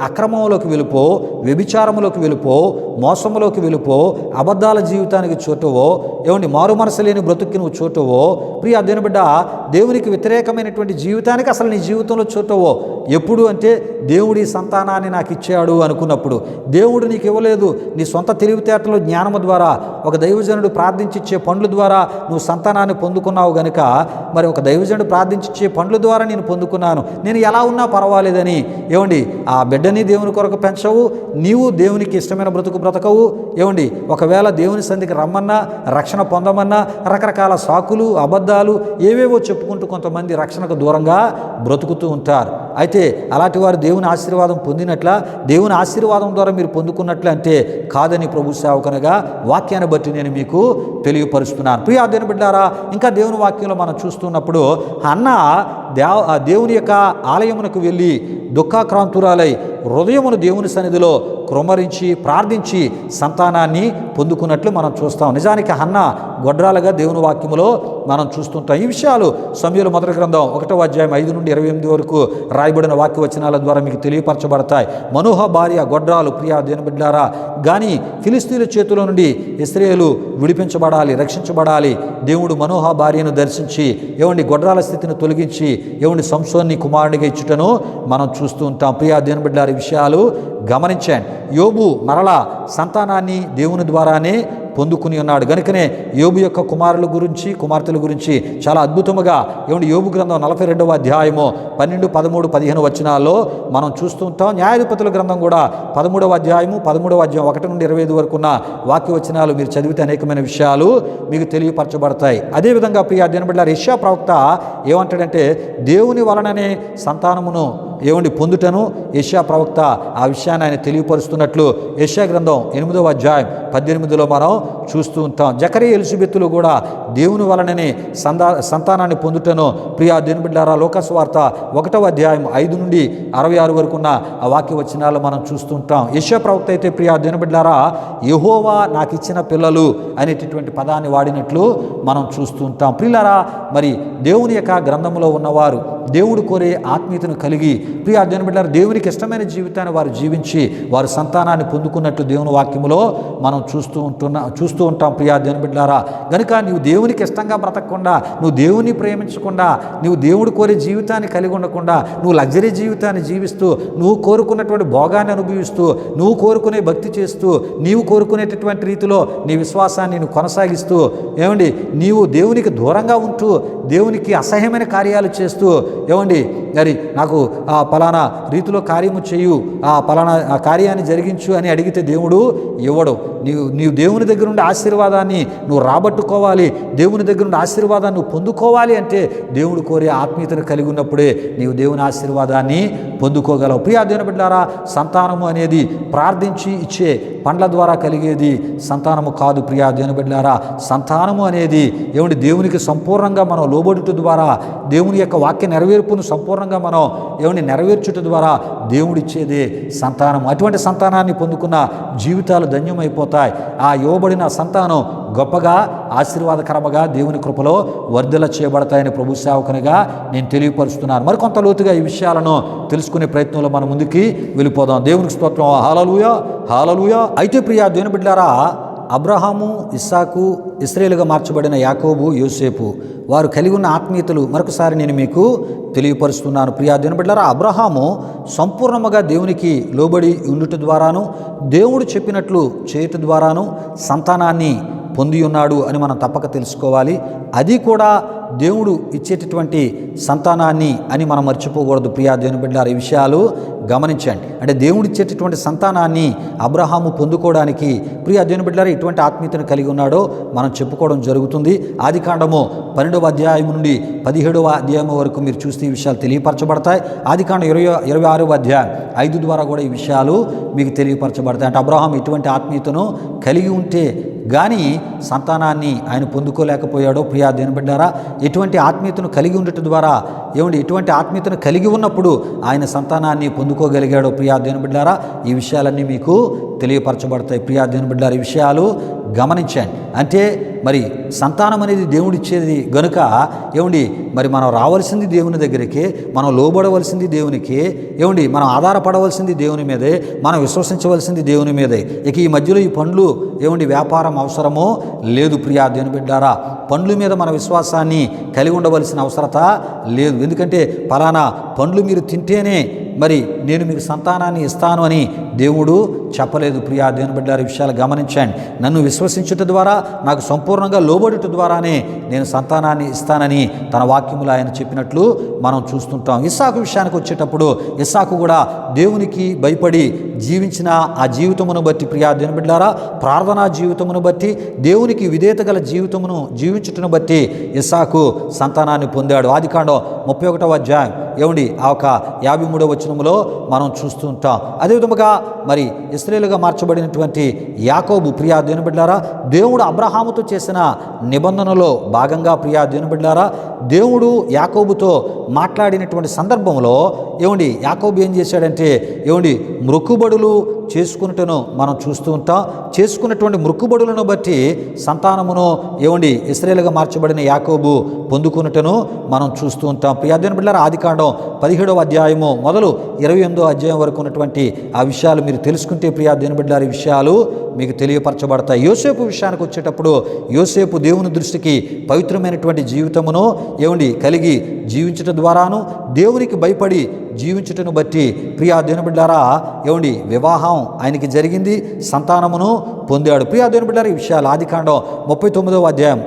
అక్రమంలోకి వెళ్ళిపో, వ్యభిచారంలోకి వెళ్ళిపో, మోసంలోకి వెళ్ళిపో, అబద్ధాల జీవితానికి చోటువో, ఏమండి మారు మనసు లేని బ్రతుక్కి నువ్వు చోటువో. ప్రియా దేవుని బిడ్డ, దేవునికి వ్యతిరేకమైనటువంటి జీవితానికి అసలు నీ జీవితంలో చోటువో. ఎప్పుడు అంటే దేవుడి సంతానాన్ని నాకు ఇచ్చాడు అనుకున్నప్పుడు. దేవుడు నీకు ఇవ్వలేదు. నీ సొంత తెలివితేటలు జ్ఞానము ద్వారా ఒక దైవజనుడు ప్రార్థించిచ్చే పండ్ల ద్వారా నువ్వు సంతానాన్ని పొందుకున్నావు గనుక మరి ఒక దైవజనుడు ప్రార్థించిచ్చే పండ్ల ద్వారా నేను పొందుకున్నాను, నేను ఎలా ఉన్నా పర్వాలేదని ఏమండి ఆ బిడ్డని దేవుని కొరకు పెంచవు, నీవు దేవునికి ఇష్టమైన బ్రతకవు. ఏమండి ఒకవేళ దేవుని సంధికి రమ్మన్నా రక్షణ పొందమన్నా రకరకాల సాకులు అబద్ధాలు ఏవేవో చెప్పుకుంటూ కొంతమంది రక్షణకు దూరంగా బ్రతుకుతూ ఉంటారు. అయితే అలాంటి వారు దేవుని ఆశీర్వాదం పొందినట్ల, దేవుని ఆశీర్వాదం ద్వారా మీరు పొందుకున్నట్లు అంటే కాదని ప్రభు సేవకునిగా వాక్యాన్ని బట్టి నేను మీకు తెలియపరుస్తున్నాను. ప్రియ దేవుని బిడ్డారా, ఇంకా దేవుని వాక్యంలో మనం చూస్తున్నప్పుడు అన్న దేవుని యొక్క ఆలయమునకు వెళ్ళి దుఃఖాక్రాంతురాలై హృదయమును దేవుని సన్నిధిలో క్రొమరించి ప్రార్థించి సంతానాన్ని పొందుకున్నట్లు మనం చూస్తాం. నిజానికి హన్న గొడ్రాలుగా దేవుని వాక్యములో మనం చూస్తుంటాం. ఈ విషయాలు సమూయేలు మొదటి గ్రంథం 1వ అధ్యాయం 5 నుండి 28 వరకు రాయబడిన వాక్య వచనాల ద్వారా మీకు తెలియపరచబడతాయి. మనోహ భార్య గొడ్రాలు. ప్రియా దేవుని బిడ్డారా, కానీ ఫిలిస్తీన్ల చేతిలో నుండి ఇశ్రాయేలు విడిపించబడాలి, రక్షించబడాలి. దేవుడు మనోహ భార్యను దర్శించి గొడ్రాల స్థితిని తొలగించి సంసోన్ని కుమారుడిగా ఇచ్చుటను మనం చూస్తూ ఉంటాం. ప్రియా దేవుని బిడ్డారా, ఈ విషయాలు గమనించండి. యోబు మరలా సంతానాన్ని దేవుని ద్వారానే పొందుకుని ఉన్నాడు. కనుకనే యోబు యొక్క కుమార్తెల గురించి చాలా అద్భుతముగా యోబు గ్రంథం 42వ అధ్యాయము 12, 13, 15 వచనాల్లో మనం చూస్తుంటాం. న్యాయాధిపతుల గ్రంథం కూడా 13వ అధ్యాయము 13వ అధ్యాయం 1 నుండి 25 వరకు ఉన్న వాక్య వచనాలు మీరు చదివితే అనేకమైన విషయాలు మీకు తెలియపరచబడతాయి. అదేవిధంగా ప్రియ దేవుని బిడ్డలారా, యెషయా ప్రవక్త ఏమంటాడంటే దేవుని వలననే సంతానమును పొందుటను యెషయా ప్రవక్త ఆ విషయాన్ని ఆయన తెలియపరుస్తున్నట్లు యెషయా గ్రంథం 8వ అధ్యాయం 18లో మనం చూస్తూ ఉంటాం. జకరియా ఎలిజబెతులు కూడా దేవుని వలననే సంతానాన్ని పొందుటను ప్రియా దేవుని బిడ్డలారా, లోకాసువార్త 1వ అధ్యాయం 5 నుండి 66 వరకు ఉన్న ఆ వాక్య వచనాలు మనం చూస్తూ ఉంటాం. యెషయా ప్రవక్త అయితే ప్రియా దేవుని బిడ్డలారా, యెహోవా నాకు ఇచ్చిన పిల్లలు అనేటటువంటి పదాన్ని వాడినట్లు మనం చూస్తూ ఉంటాం. ప్రియులారా, మరి దేవుని యొక్క గ్రంథంలో ఉన్నవారు దేవుడు కోరే ఆత్మీయతను కలిగి ప్రియా దేవుని బిడ్డలారా, దేవునికి ఇష్టమైన జీవితాన్ని వారు జీవించి వారు సంతానాన్ని పొందుకున్నట్లు దేవుని వాక్యములో మనం చూస్తూ ఉంటాం. ప్రియా దేవుని బిడ్డలారా, గనుక నువ్వు దేవునికి ఇష్టంగా బ్రతకకుండా, నువ్వు దేవుని ప్రేమించకుండా, నువ్వు దేవుడు కోరే జీవితాన్ని కలిగి ఉండకుండా, నువ్వు లగ్జరీ జీవితాన్ని జీవిస్తూ, నువ్వు కోరుకున్నటువంటి భోగాన్ని అనుభవిస్తూ, నువ్వు కోరుకునే భక్తి చేస్తూ, నీవు కోరుకునేటటువంటి రీతిలో నీ విశ్వాసాన్ని నువ్వు కొనసాగిస్తూ నీవు దేవునికి దూరంగా ఉంటూ దేవునికి అసహ్యమైన కార్యాలు చేస్తూ మరి నాకు పలానా రీతిలో కార్యము చేయు, పలానా కార్యాన్ని జరిగించు అని అడిగితే దేవుడు ఇవ్వడు. నీవు దేవుని దగ్గర నుండి ఆశీర్వాదాన్ని నువ్వు రాబట్టుకోవాలి, దేవుని దగ్గర నుండి ఆశీర్వాదాన్ని నువ్వు పొందుకోవాలి అంటే దేవుడు కోరే ఆత్మీయతను కలిగి ఉన్నప్పుడే నీవు దేవుని ఆశీర్వాదాన్ని పొందుకోగలవు. ప్రియా దేవుని బిడ్డలారా, సంతానము అనేది ప్రార్థించి ఇచ్చే పండ్ల ద్వారా కలిగేది సంతానము కాదు. ప్రియా దేవుని బిడ్డలారా, సంతానము అనేది దేవునికి సంపూర్ణంగా మనం లోబడుట ద్వారా, దేవుని యొక్క వాక్య నెరవేర్పును సంపూర్ణంగా మనం నెరవేర్చుట ద్వారా దేవుడిచ్చేదే సంతానం. అటువంటి సంతానాన్ని పొందుకున్న జీవితాలు ధన్యమైపోతాయి. ఆ ఇవ్వబడిన సంతానం గొప్పగా ఆశీర్వాదకరముగా దేవుని కృపలో వర్ధల చేయబడతాయని ప్రభు సేవకునిగా నేను తెలియపరుస్తున్నాను. మరికొంత లోతుగా ఈ విషయాలను తెలుసుకునే ప్రయత్నంలో మనం ముందుకి వెళ్ళిపోదాం. దేవునికి స్తోత్రం. హల్లెలూయా, హల్లెలూయా. అయితే ప్రియా దేవుని బిడ్డలారా, అబ్రహాము, ఇస్సాకు, ఇశ్రాయేలుగా మార్చబడిన యాకోబు, యోసేపు వారు కలిగి ఉన్న ఆత్మీయతలు మరొకసారి నేను మీకు తెలియపరుస్తున్నాను. ప్రియా దేవుని బిడ్డలారా, అబ్రహాము సంపూర్ణముగా దేవునికి లోబడి ఉండుట ద్వారాను, దేవుడు చెప్పినట్లు చేయుట ద్వారాను సంతానాన్ని పొంది ఉన్నాడు అని మనం తప్పక తెలుసుకోవాలి. అది కూడా దేవుడు ఇచ్చేటటువంటి సంతానాన్ని అని మనం మర్చిపోకూడదు. ప్రియా దేవుని బిడ్డలారా, ఈ విషయాలు గమనించండి. అంటే దేవుడు ఇచ్చేటటువంటి సంతానాన్ని అబ్రహాము పొందుకోవడానికి ప్రియా దేవుని బిడ్డలారా ఎటువంటి ఆత్మీయతను కలిగి ఉన్నాడో మనం చెప్పుకోవడం జరుగుతుంది. ఆదికాండము 12వ అధ్యాయం నుండి 17వ అధ్యాయం వరకు మీరు చూస్తే ఈ విషయాలు తెలియపరచబడతాయి. ఆదికాండం 26వ అధ్యాయం 5 ద్వారా కూడా ఈ విషయాలు మీకు తెలియపరచబడతాయి. అంటే అబ్రహాం ఎటువంటి ఆత్మీయతను కలిగి ఉంటే కానీ సంతానాన్ని ఆయన పొందుకోలేకపోయాడో ప్రియా దేవుని బిడ్డలారా, ఎటువంటి ఆత్మీయతను కలిగి ఉండటం ద్వారా ఎటువంటి ఆత్మీయతను కలిగి ఉన్నప్పుడు ఆయన సంతానాన్ని పొందుకోగలిగాడో ప్రియా దేవుని బిడ్డలారా, ఈ విషయాలన్నీ మీకు తెలియపరచబడతాయి. ప్రియా దేవుని బిడ్డలారా, ఈ విషయాలు గమనించండి. అంటే మరి సంతానం అనేది దేవుడిచ్చేది గనుక మరి మనం రావాల్సింది దేవుని దగ్గరికి, మనం లోబడవలసింది దేవునికి, మనం ఆధారపడవలసింది దేవుని మీదే, మనం విశ్వసించవలసింది దేవుని మీదే. ఇక ఈ మధ్యలో ఈ పండ్లు వ్యాపారం అవసరమో లేదు. ప్రియా దేవుని బిడ్డలారా, పండ్ల మీద మన విశ్వాసాన్ని కలిగి ఉండవలసిన అవసరత లేదు. ఎందుకంటే పలానా పండ్లు మీరు తింటేనే మరి నేను మీకు సంతానాన్ని ఇస్తాను అని దేవుడు చెప్పలేదు. ప్రియా దేవుని బిడ్డలారా, ఈ విషయాలు గమనించండి. నన్ను విశ్వసించుట ద్వారా, నాకు సంపూర్ణంగా లోబడుట ద్వారానే నేను సంతానాన్ని ఇస్తానని తన వాక్యములు ఆయన చెప్పినట్లు మనం చూస్తుంటాం. ఇస్సాకు విషయానికి వచ్చేటప్పుడు ఇస్సాకు కూడా దేవునికి భయపడి జీవించిన ఆ జీవితమును బట్టి, ప్రియా దేవుని బిడ్డలారా, ప్రార్థనా జీవితమును బట్టి, దేవునికి విధేయత గల జీవితమును జీవించుటను బట్టి ఇస్సాకు సంతానాన్ని పొందాడు. ఆదికాండం 31వ అధ్యాయం ఆ ఒక 53వ వచనములో మనం చూస్తూ ఉంటాం. అదేవిధముగా మరి ఇశ్రాయేలుగా మార్చబడినటువంటి యాకోబు, ప్రియా దేవుని బిడ్డలారా, దేవుడు అబ్రహాముతో చేసిన నిబంధనలో భాగంగా, ప్రియా దేవుని బిడ్డలారా, దేవుడు యాకోబుతో మాట్లాడినటువంటి సందర్భంలో యాకోబు ఏం చేశాడంటే మొక్కుబడులు చేసుకున్నట్టును మనం చూస్తూ ఉంటాం. చేసుకున్నటువంటి మొక్కుబడులను బట్టి సంతానమును ఇశ్రాయేలుగా మార్చబడిన యాకోబు పొందుకున్నట్టును మనం చూస్తూ ఉంటాం. ప్రియా దేవుని బిడ్డలారా, ఆదికాండం 17వ అధ్యాయము మొదలు 28వ అధ్యాయం వరకు ఉన్నటువంటి ఆ విషయాలు మీరు తెలుసుకుంటే, ప్రియా దేవుని బిడ్డలారా, ఈ విషయాలు మీకు తెలియపరచబడతాయి. యోసేపు విషయానికి వచ్చేటప్పుడు యోసేపు దేవుని దృష్టికి పవిత్రమైనటువంటి జీవితమును కలిగి జీవించటం ద్వారాను, దేవునికి భయపడి జీవించుటను బట్టి, ప్రియా దేవుని బిడ్డలారా, వివాహం ఆయనకి జరిగింది, సంతానమును పొందాడు. ప్రియా దేవుని బిడ్డలారా, ఈ విషయాలు ఆదికాండం 39వ అధ్యాయం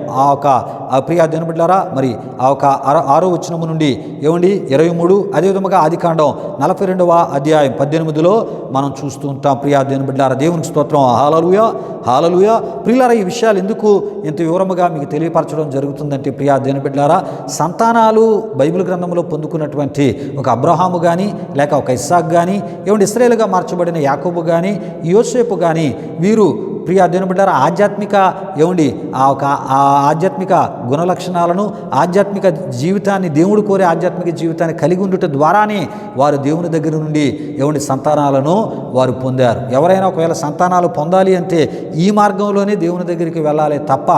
ప్రియా దేవుని బిడ్డలారా, మరి ఆ ఒక 6వ వచనము నుండి 23, అదేవిధముగా ఆదికాండం 42వ అధ్యాయం 18లో మనం చూస్తూ ఉంటాం. ప్రియా దేవుని బిడ్డలారా, దేవునికి స్తోత్రం. హల్లెలూయా, హల్లెలూయా. ప్రియులారా, ఈ విషయాలు ఎందుకు ఇంత వివరముగా మీకు తెలియపరచడం జరుగుతుందంటే, ప్రియా దేవుని బిడ్డలారా, సంతానాలు బైబిల్ గ్రంథంలో పొందుకున్నటువంటి ఒక అబ్రహాము కానీ, లేక ఒక ఇస్సాకు కానీ, ఇశ్రాయేలుగా మార్చబడిన యాకోబు కానీ, యోసేపు కానీ, వీరు ప్రియా దేవుని బిడ్డలారా, ఆధ్యాత్మిక ఆధ్యాత్మిక గుణలక్షణాలను, ఆధ్యాత్మిక జీవితాన్ని, దేవుడు కోరే ఆధ్యాత్మిక జీవితాన్ని కలిగి ఉండుట ద్వారానే వారు దేవుని దగ్గర నుండి సంతానాలను వారు పొందారు. ఎవరైనా ఒకవేళ సంతానాలు పొందాలి అంటే ఈ మార్గంలోనే దేవుని దగ్గరికి వెళ్ళాలి తప్ప,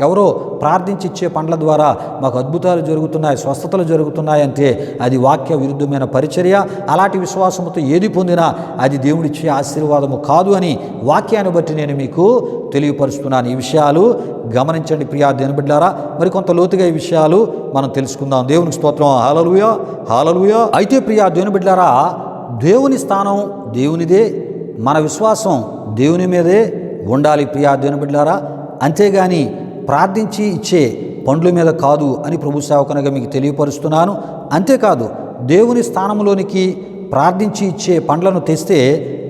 ఎవరో ప్రార్థించి ఇచ్చే పండ్ల ద్వారా మాకు అద్భుతాలు జరుగుతున్నాయి, స్వస్థతలు జరుగుతున్నాయి అంటే అది వాక్య విరుద్ధమైన పరిచర్య. అలాంటి విశ్వాసంతో ఏది పొందినా అది దేవుడిచ్చే ఆశీర్వాదము కాదు అని వాక్యాన్ని బట్టి నేను మీకు తెలియపరుస్తున్నాను. ఈ విషయాలు గమనించండి ప్రియా దేవుని బిడ్డలారా. మరి కొంత లోతుగా ఈ విషయాలు మనం తెలుసుకుందాం. దేవునికి స్తోత్రం. హల్లెలూయా, హల్లెలూయా. అయితే ప్రియా దేవుని బిడ్డలారా, దేవుని స్థానం దేవునిదే, మన విశ్వాసం దేవుని మీదే ఉండాలి ప్రియా దేవుని బిడ్డలారా. అంతేగాని ప్రార్థించి ఇచ్చే పండ్ల మీద కాదు అని ప్రభు సేవకునిగా మీకు తెలియపరుస్తున్నాను. అంతేకాదు, దేవుని స్థానంలోనికి ప్రార్థించి ఇచ్చే పండ్లను తెస్తే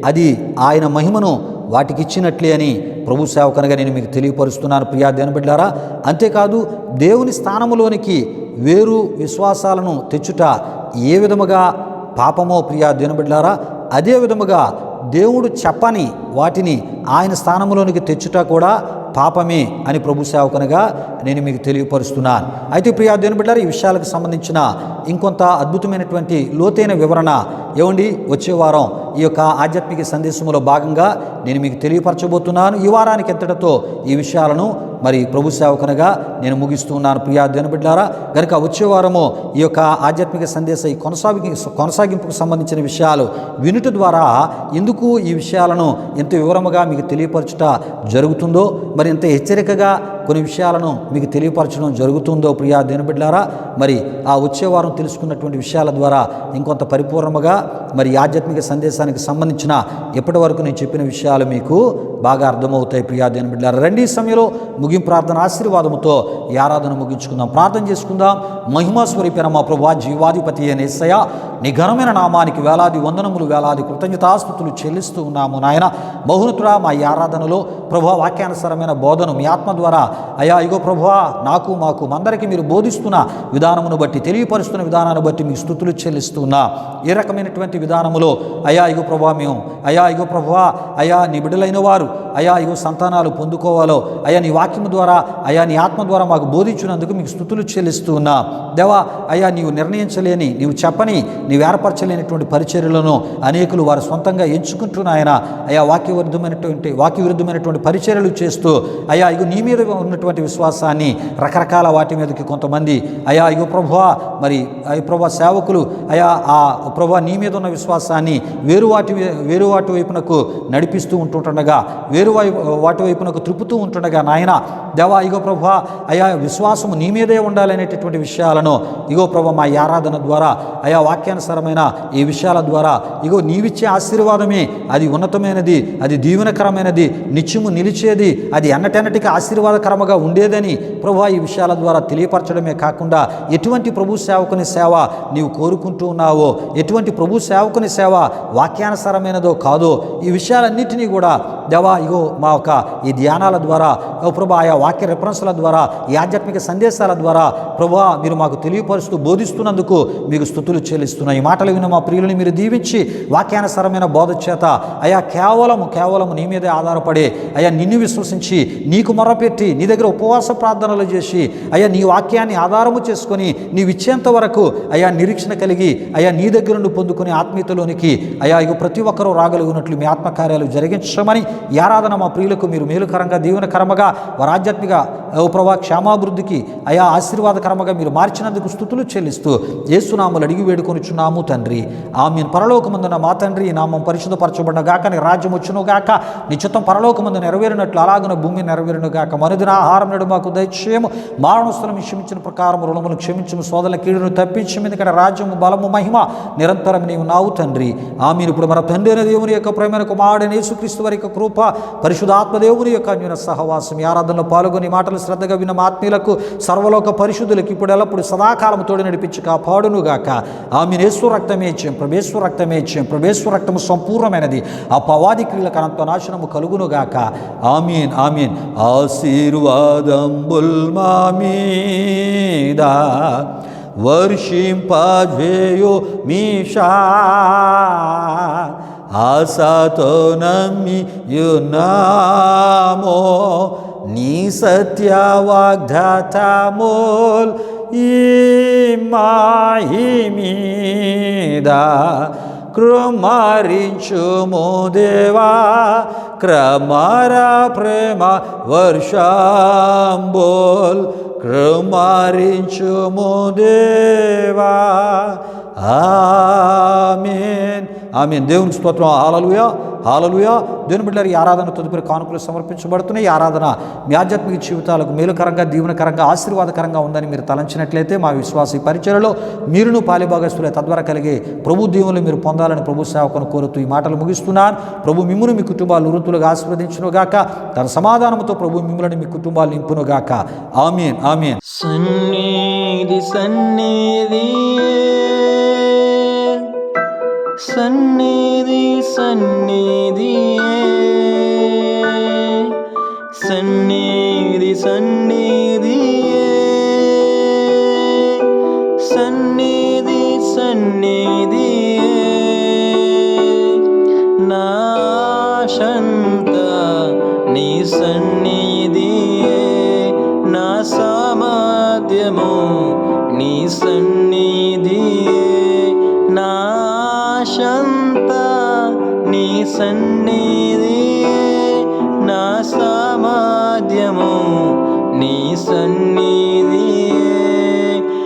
అది ఆయన మహిమను వాటికి ఇచ్చినట్లే అని ప్రభు సేవకునిగా నేను మీకు తెలియపరుస్తున్నాను ప్రియా దేవుని బిడ్డలారా. అంతేకాదు, దేవుని స్థానములోనికి వేరు విశ్వాసాలను తెచ్చుట ఏ విధముగా పాపమో ప్రియా దేవుని బిడ్డలారా, అదే విధముగా దేవుడు చెప్పని వాటిని ఆయన స్థానంలోనికి తెచ్చుట కూడా పాపమే అని ప్రభు సేవకునిగా నేను మీకు తెలియపరుస్తున్నాను. అయితే ప్రియా దేవుని బిడ్డలారా, ఈ విషయాలకు సంబంధించిన ఇంకొంత అద్భుతమైనటువంటి లోతైన వివరణ వచ్చే వారం ఈ యొక్క ఆధ్యాత్మిక సందేశంలో భాగంగా నేను మీకు తెలియపరచబోతున్నాను. ఈ వారానికి ఎంతటితో ఈ విషయాలను మరి ప్రభు సేవకునిగా నేను ముగిస్తున్నాను ప్రియా దేవుని బిడ్డలారా. కనుక వచ్చే వారము ఈ యొక్క ఆధ్యాత్మిక సందేశ కొనసాగింపుకు సంబంధించిన విషయాలు వినుట ద్వారా ఎందుకు ఈ విషయాలను ఎంత వివరముగా మీకు తెలియపరచుట జరుగుతుందో, మరి ఎంత హెచ్చరికగా కొన్ని విషయాలను మీకు తెలియపరచడం జరుగుతుందో ప్రియా దేవుని బిడ్డలారా, మరి ఆ వచ్చే వారం తెలుసుకున్నటువంటి విషయాల ద్వారా ఇంకొంత పరిపూర్ణముగా మరి ఆధ్యాత్మిక సందేశానికి సంబంధించిన ఇప్పటి వరకు నేను చెప్పిన విషయాలు మీకు బాగా అర్థమవుతాయి ప్రియా దేవుని బిడ్డలారా. రండి, ఈ సమయంలో ముగింపు ప్రార్థన ఆశీర్వాదముతో ఈ ఆరాధన ముగించుకుందాం, ప్రార్థన చేసుకుందాం. మహిమాస్వరూపైన మా ప్రభువా, జీవాధిపతి అయిన యేసయ్య, నీ ఘనమైన నామానికి వేలాది వందనములు, వేలాది కృతజ్ఞతాస్తుతులు చెల్లిస్తూ ఉన్నాము నాయన. మహోన్నతుడా, మా ఈ ఆరాధనలో ప్రభువా వాక్యానుసారమైన బోధను మీ ఆత్మ ద్వారా ఇగో ప్రభువా మాకు అందరికీ మీరు బోధిస్తున్న విధానమును బట్టి, తెలియపరుస్తున్న విధానాన్ని బట్టి మీకు స్తుతులు చెల్లిస్తున్నా. ఏ రకమైనటువంటి విధానములో ఇగో ప్రభువా మేము ఇగో ప్రభువా నీ బిడ్డలైన వారు ఇగో సంతానాలు పొందుకోవాలో నీ వాక్యము ద్వారా నీ ఆత్మ ద్వారా మాకు బోధించినందుకు మీకు స్తుతులు చెల్లిస్తూ ఉన్నా. దేవా నీవు నిర్ణయించలేని, నీవు చెప్పని, నీవు ఏర్పరచలేనటువంటి పరిచర్యలను అనేకులు వారు సొంతంగా ఎంచుకుంటున్నాయన వాక్య విరుద్ధమైనటువంటి పరిచర్యలు చేస్తూ ఇగో నీ మీద ఉన్నటువంటి విశ్వాసాన్ని రకరకాల వాటి మీదకి కొంతమంది ఇగో ప్రభువా మరి ప్రభువా సేవకులు ఆ ప్రభువా నీ మీద ఉన్న విశ్వాసాన్ని వేరు వాటి వైపునకు నడిపిస్తూ ఉంటుండగా వాటి వైపునకు త్రిపుతూ ఉంటుండగా నాయన దేవా ఇగో ప్రభువా అయా విశ్వాసము నీ మీదే ఉండాలనేటటువంటి విషయాలను ఇగో ప్రభు మా ఆరాధన ద్వారా అయా వాక్యానుసారమైన ఈ విషయాల ద్వారా ఇగో నీవిచ్చే ఆశీర్వాదమే అది ఉన్నతమైనది, అది దీవెనకరమైనది, నిత్యము నిలిచేది, అది ఎన్నటెన్నటికి ఆశీర్వాదకరముగా ఉండేదని ప్రభువా ఈ విషయాల ద్వారా తెలియపరచడమే కాకుండా ఎటువంటి ప్రభు సేవకుని సేవ నీవు కోరుకుంటూ ఉన్నావో, ఎటువంటి ప్రభు సేవకుని సేవ వాక్యానుసారమైనదో కాదో ఈ విషయాలన్నింటినీ కూడా దేవా ఇగో మా యొక్క ఈ ధ్యానాల ద్వారా ఓ ప్రభా ఆయా వాక్య రెఫరెన్స్ల ద్వారా ఈ ఆధ్యాత్మిక సందేశాల ద్వారా ప్రభువా మీరు మాకు తెలియపరుస్తూ బోధిస్తున్నందుకు మీకు స్తుతులు చెల్లిస్తున్నాయి. ఈ మాటలు విన్న మా ప్రియులని మీరు దీవించి వాక్యానుసారమైన బోధ చేత అయా కేవలము నీ మీదే ఆధారపడే అయా నిన్ను విశ్వసించి నీకు మొరపెట్టి నీ దగ్గర ఉపవాస ప్రార్థనలు చేసి అయా నీ వాక్యాన్ని ఆధారము చేసుకొని నీవు ఇచ్చేంత వరకు అయా నిరీక్షణ కలిగి అయా నీ దగ్గర నుండి పొందుకునే ఆత్మీయతలోనికి అయా ఇక ప్రతి ఒక్కరూ రాగలిగినట్లు మీ ఆత్మకార్యాలు జరిగించమని ఈ ఆరాధన మా ప్రియులకు మీరు మేలుకరంగా దీవెనకరముగా వారి ఆధ్యాత్మిక ఓ ప్రభా క్షేమాభివృద్ధికి అయా ఆశీర్వాదకరముగా మీరు మార్చినందుకు స్తుతులు చెల్లిస్తూ యేసునామములు అడిగి వేడుకొనిచున్నాము తండ్రి. ఆమేన్. పరలోకమందున్న మా తండ్రి ఈ నామం పరిశుద్ధపరచబడిన గాక, నీ రాజ్యం వచ్చును గాక, నీ చిత్తం పరలోకమందు నెరవేరినట్లు అలాగున భూమి నెరవేరును గాక. మనుదిన ఆహారం నేడు మాకు దయచేయము, మారణస్థలం క్షమించిన ప్రకారం రుణములు క్షమించము, సోదరుల కీడును తప్పించము, ఎందుకంటే రాజ్యము బలము మహిమ నిరంతరం నీవు నావు తండ్రి. ఆమేన్. ఇప్పుడు మన తండ్రి అయిన దేవుని యొక్క ప్రేమైన కుమారుడైన యేసుక్రీస్తు వారి యొక్క కృప, పరిశుద్ధాత్మ దేవుని యొక్క అన్యోన్య సహవాసం, ఈ ఆరాధనలో పాల్గొని మాటలు శ్రద్ధగా విన్న మా ఆత్మీయులకు సర్వలోక పరిశుద్ధులకు ఇప్పుడు ఎల్లప్పుడు సదాకాలం తోడు నడిపించి కాపాడును గాక. ఆమేన్. యేసు రక్తమే ఇచ్చాం, ప్రభేశ్వర రక్తమే ఇచ్చాం, ప్రభేశ్వర రక్తము సంపూర్ణమైనది, ఆ పవాది క్రియలకు అనంత నాశనము కలుగును గాక. ఆమేన్. ఆమేన్. ఆశీర్వాదంబుల్ మా మీద వర్షింపజేయు మీషా, ఆశతో నమ్మియున్నామో నీ సత్య వాగ్దాతముల్ ఈ మాయి మీద కృమారించుము దేవా, క్రమర ప్రేమ వర్షంబోల్ కృమారించుము దేవా. ఆమేన్. ఆమేన్. దేవునికి స్తోత్రం. హల్లెలూయా, హల్లెలూయా. దేవుని బిడ్డలారా, ఈ ఆరాధన తదుపరి కానుకలు సమర్పించబడుతున్నాయి. ఈ ఆరాధన మీ ఆధ్యాత్మిక జీవితాలకు మేలుకరంగా, దీవెనకరంగా, ఆశీర్వాదకరంగా ఉందని మీరు తలంచినట్లయితే మా విశ్వాస ఈ పరిచర్యలో మీరును పాలిభాగస్తులే, తద్వారా కలిగే ప్రభు దీవెనలు మీరు పొందాలని ప్రభు సేవకును కోరుతూ ఈ మాటలు ముగిస్తున్నాను. ప్రభు మిమ్మును మీ కుటుంబాలు వృత్తులుగా ఆశీర్వదించునుగాక. తన సమాధానంతో ప్రభు మిమ్మల్ని మీ కుటుంబాలు నింపునుగాక. ఆమేన్. ఆమేన్. సన్నిధి సన్నిధి సన్నిధి సన్నిధి సన్నిధి సన్నిధి సన్నిధి సన్నిధి నాశంత నీ సన్నిధి, నా సామర్థ్యము నీ సన్నిధి, నాశంత నీ సన్నిధి, నా సామర్థ్యము నీ సన్నిధి.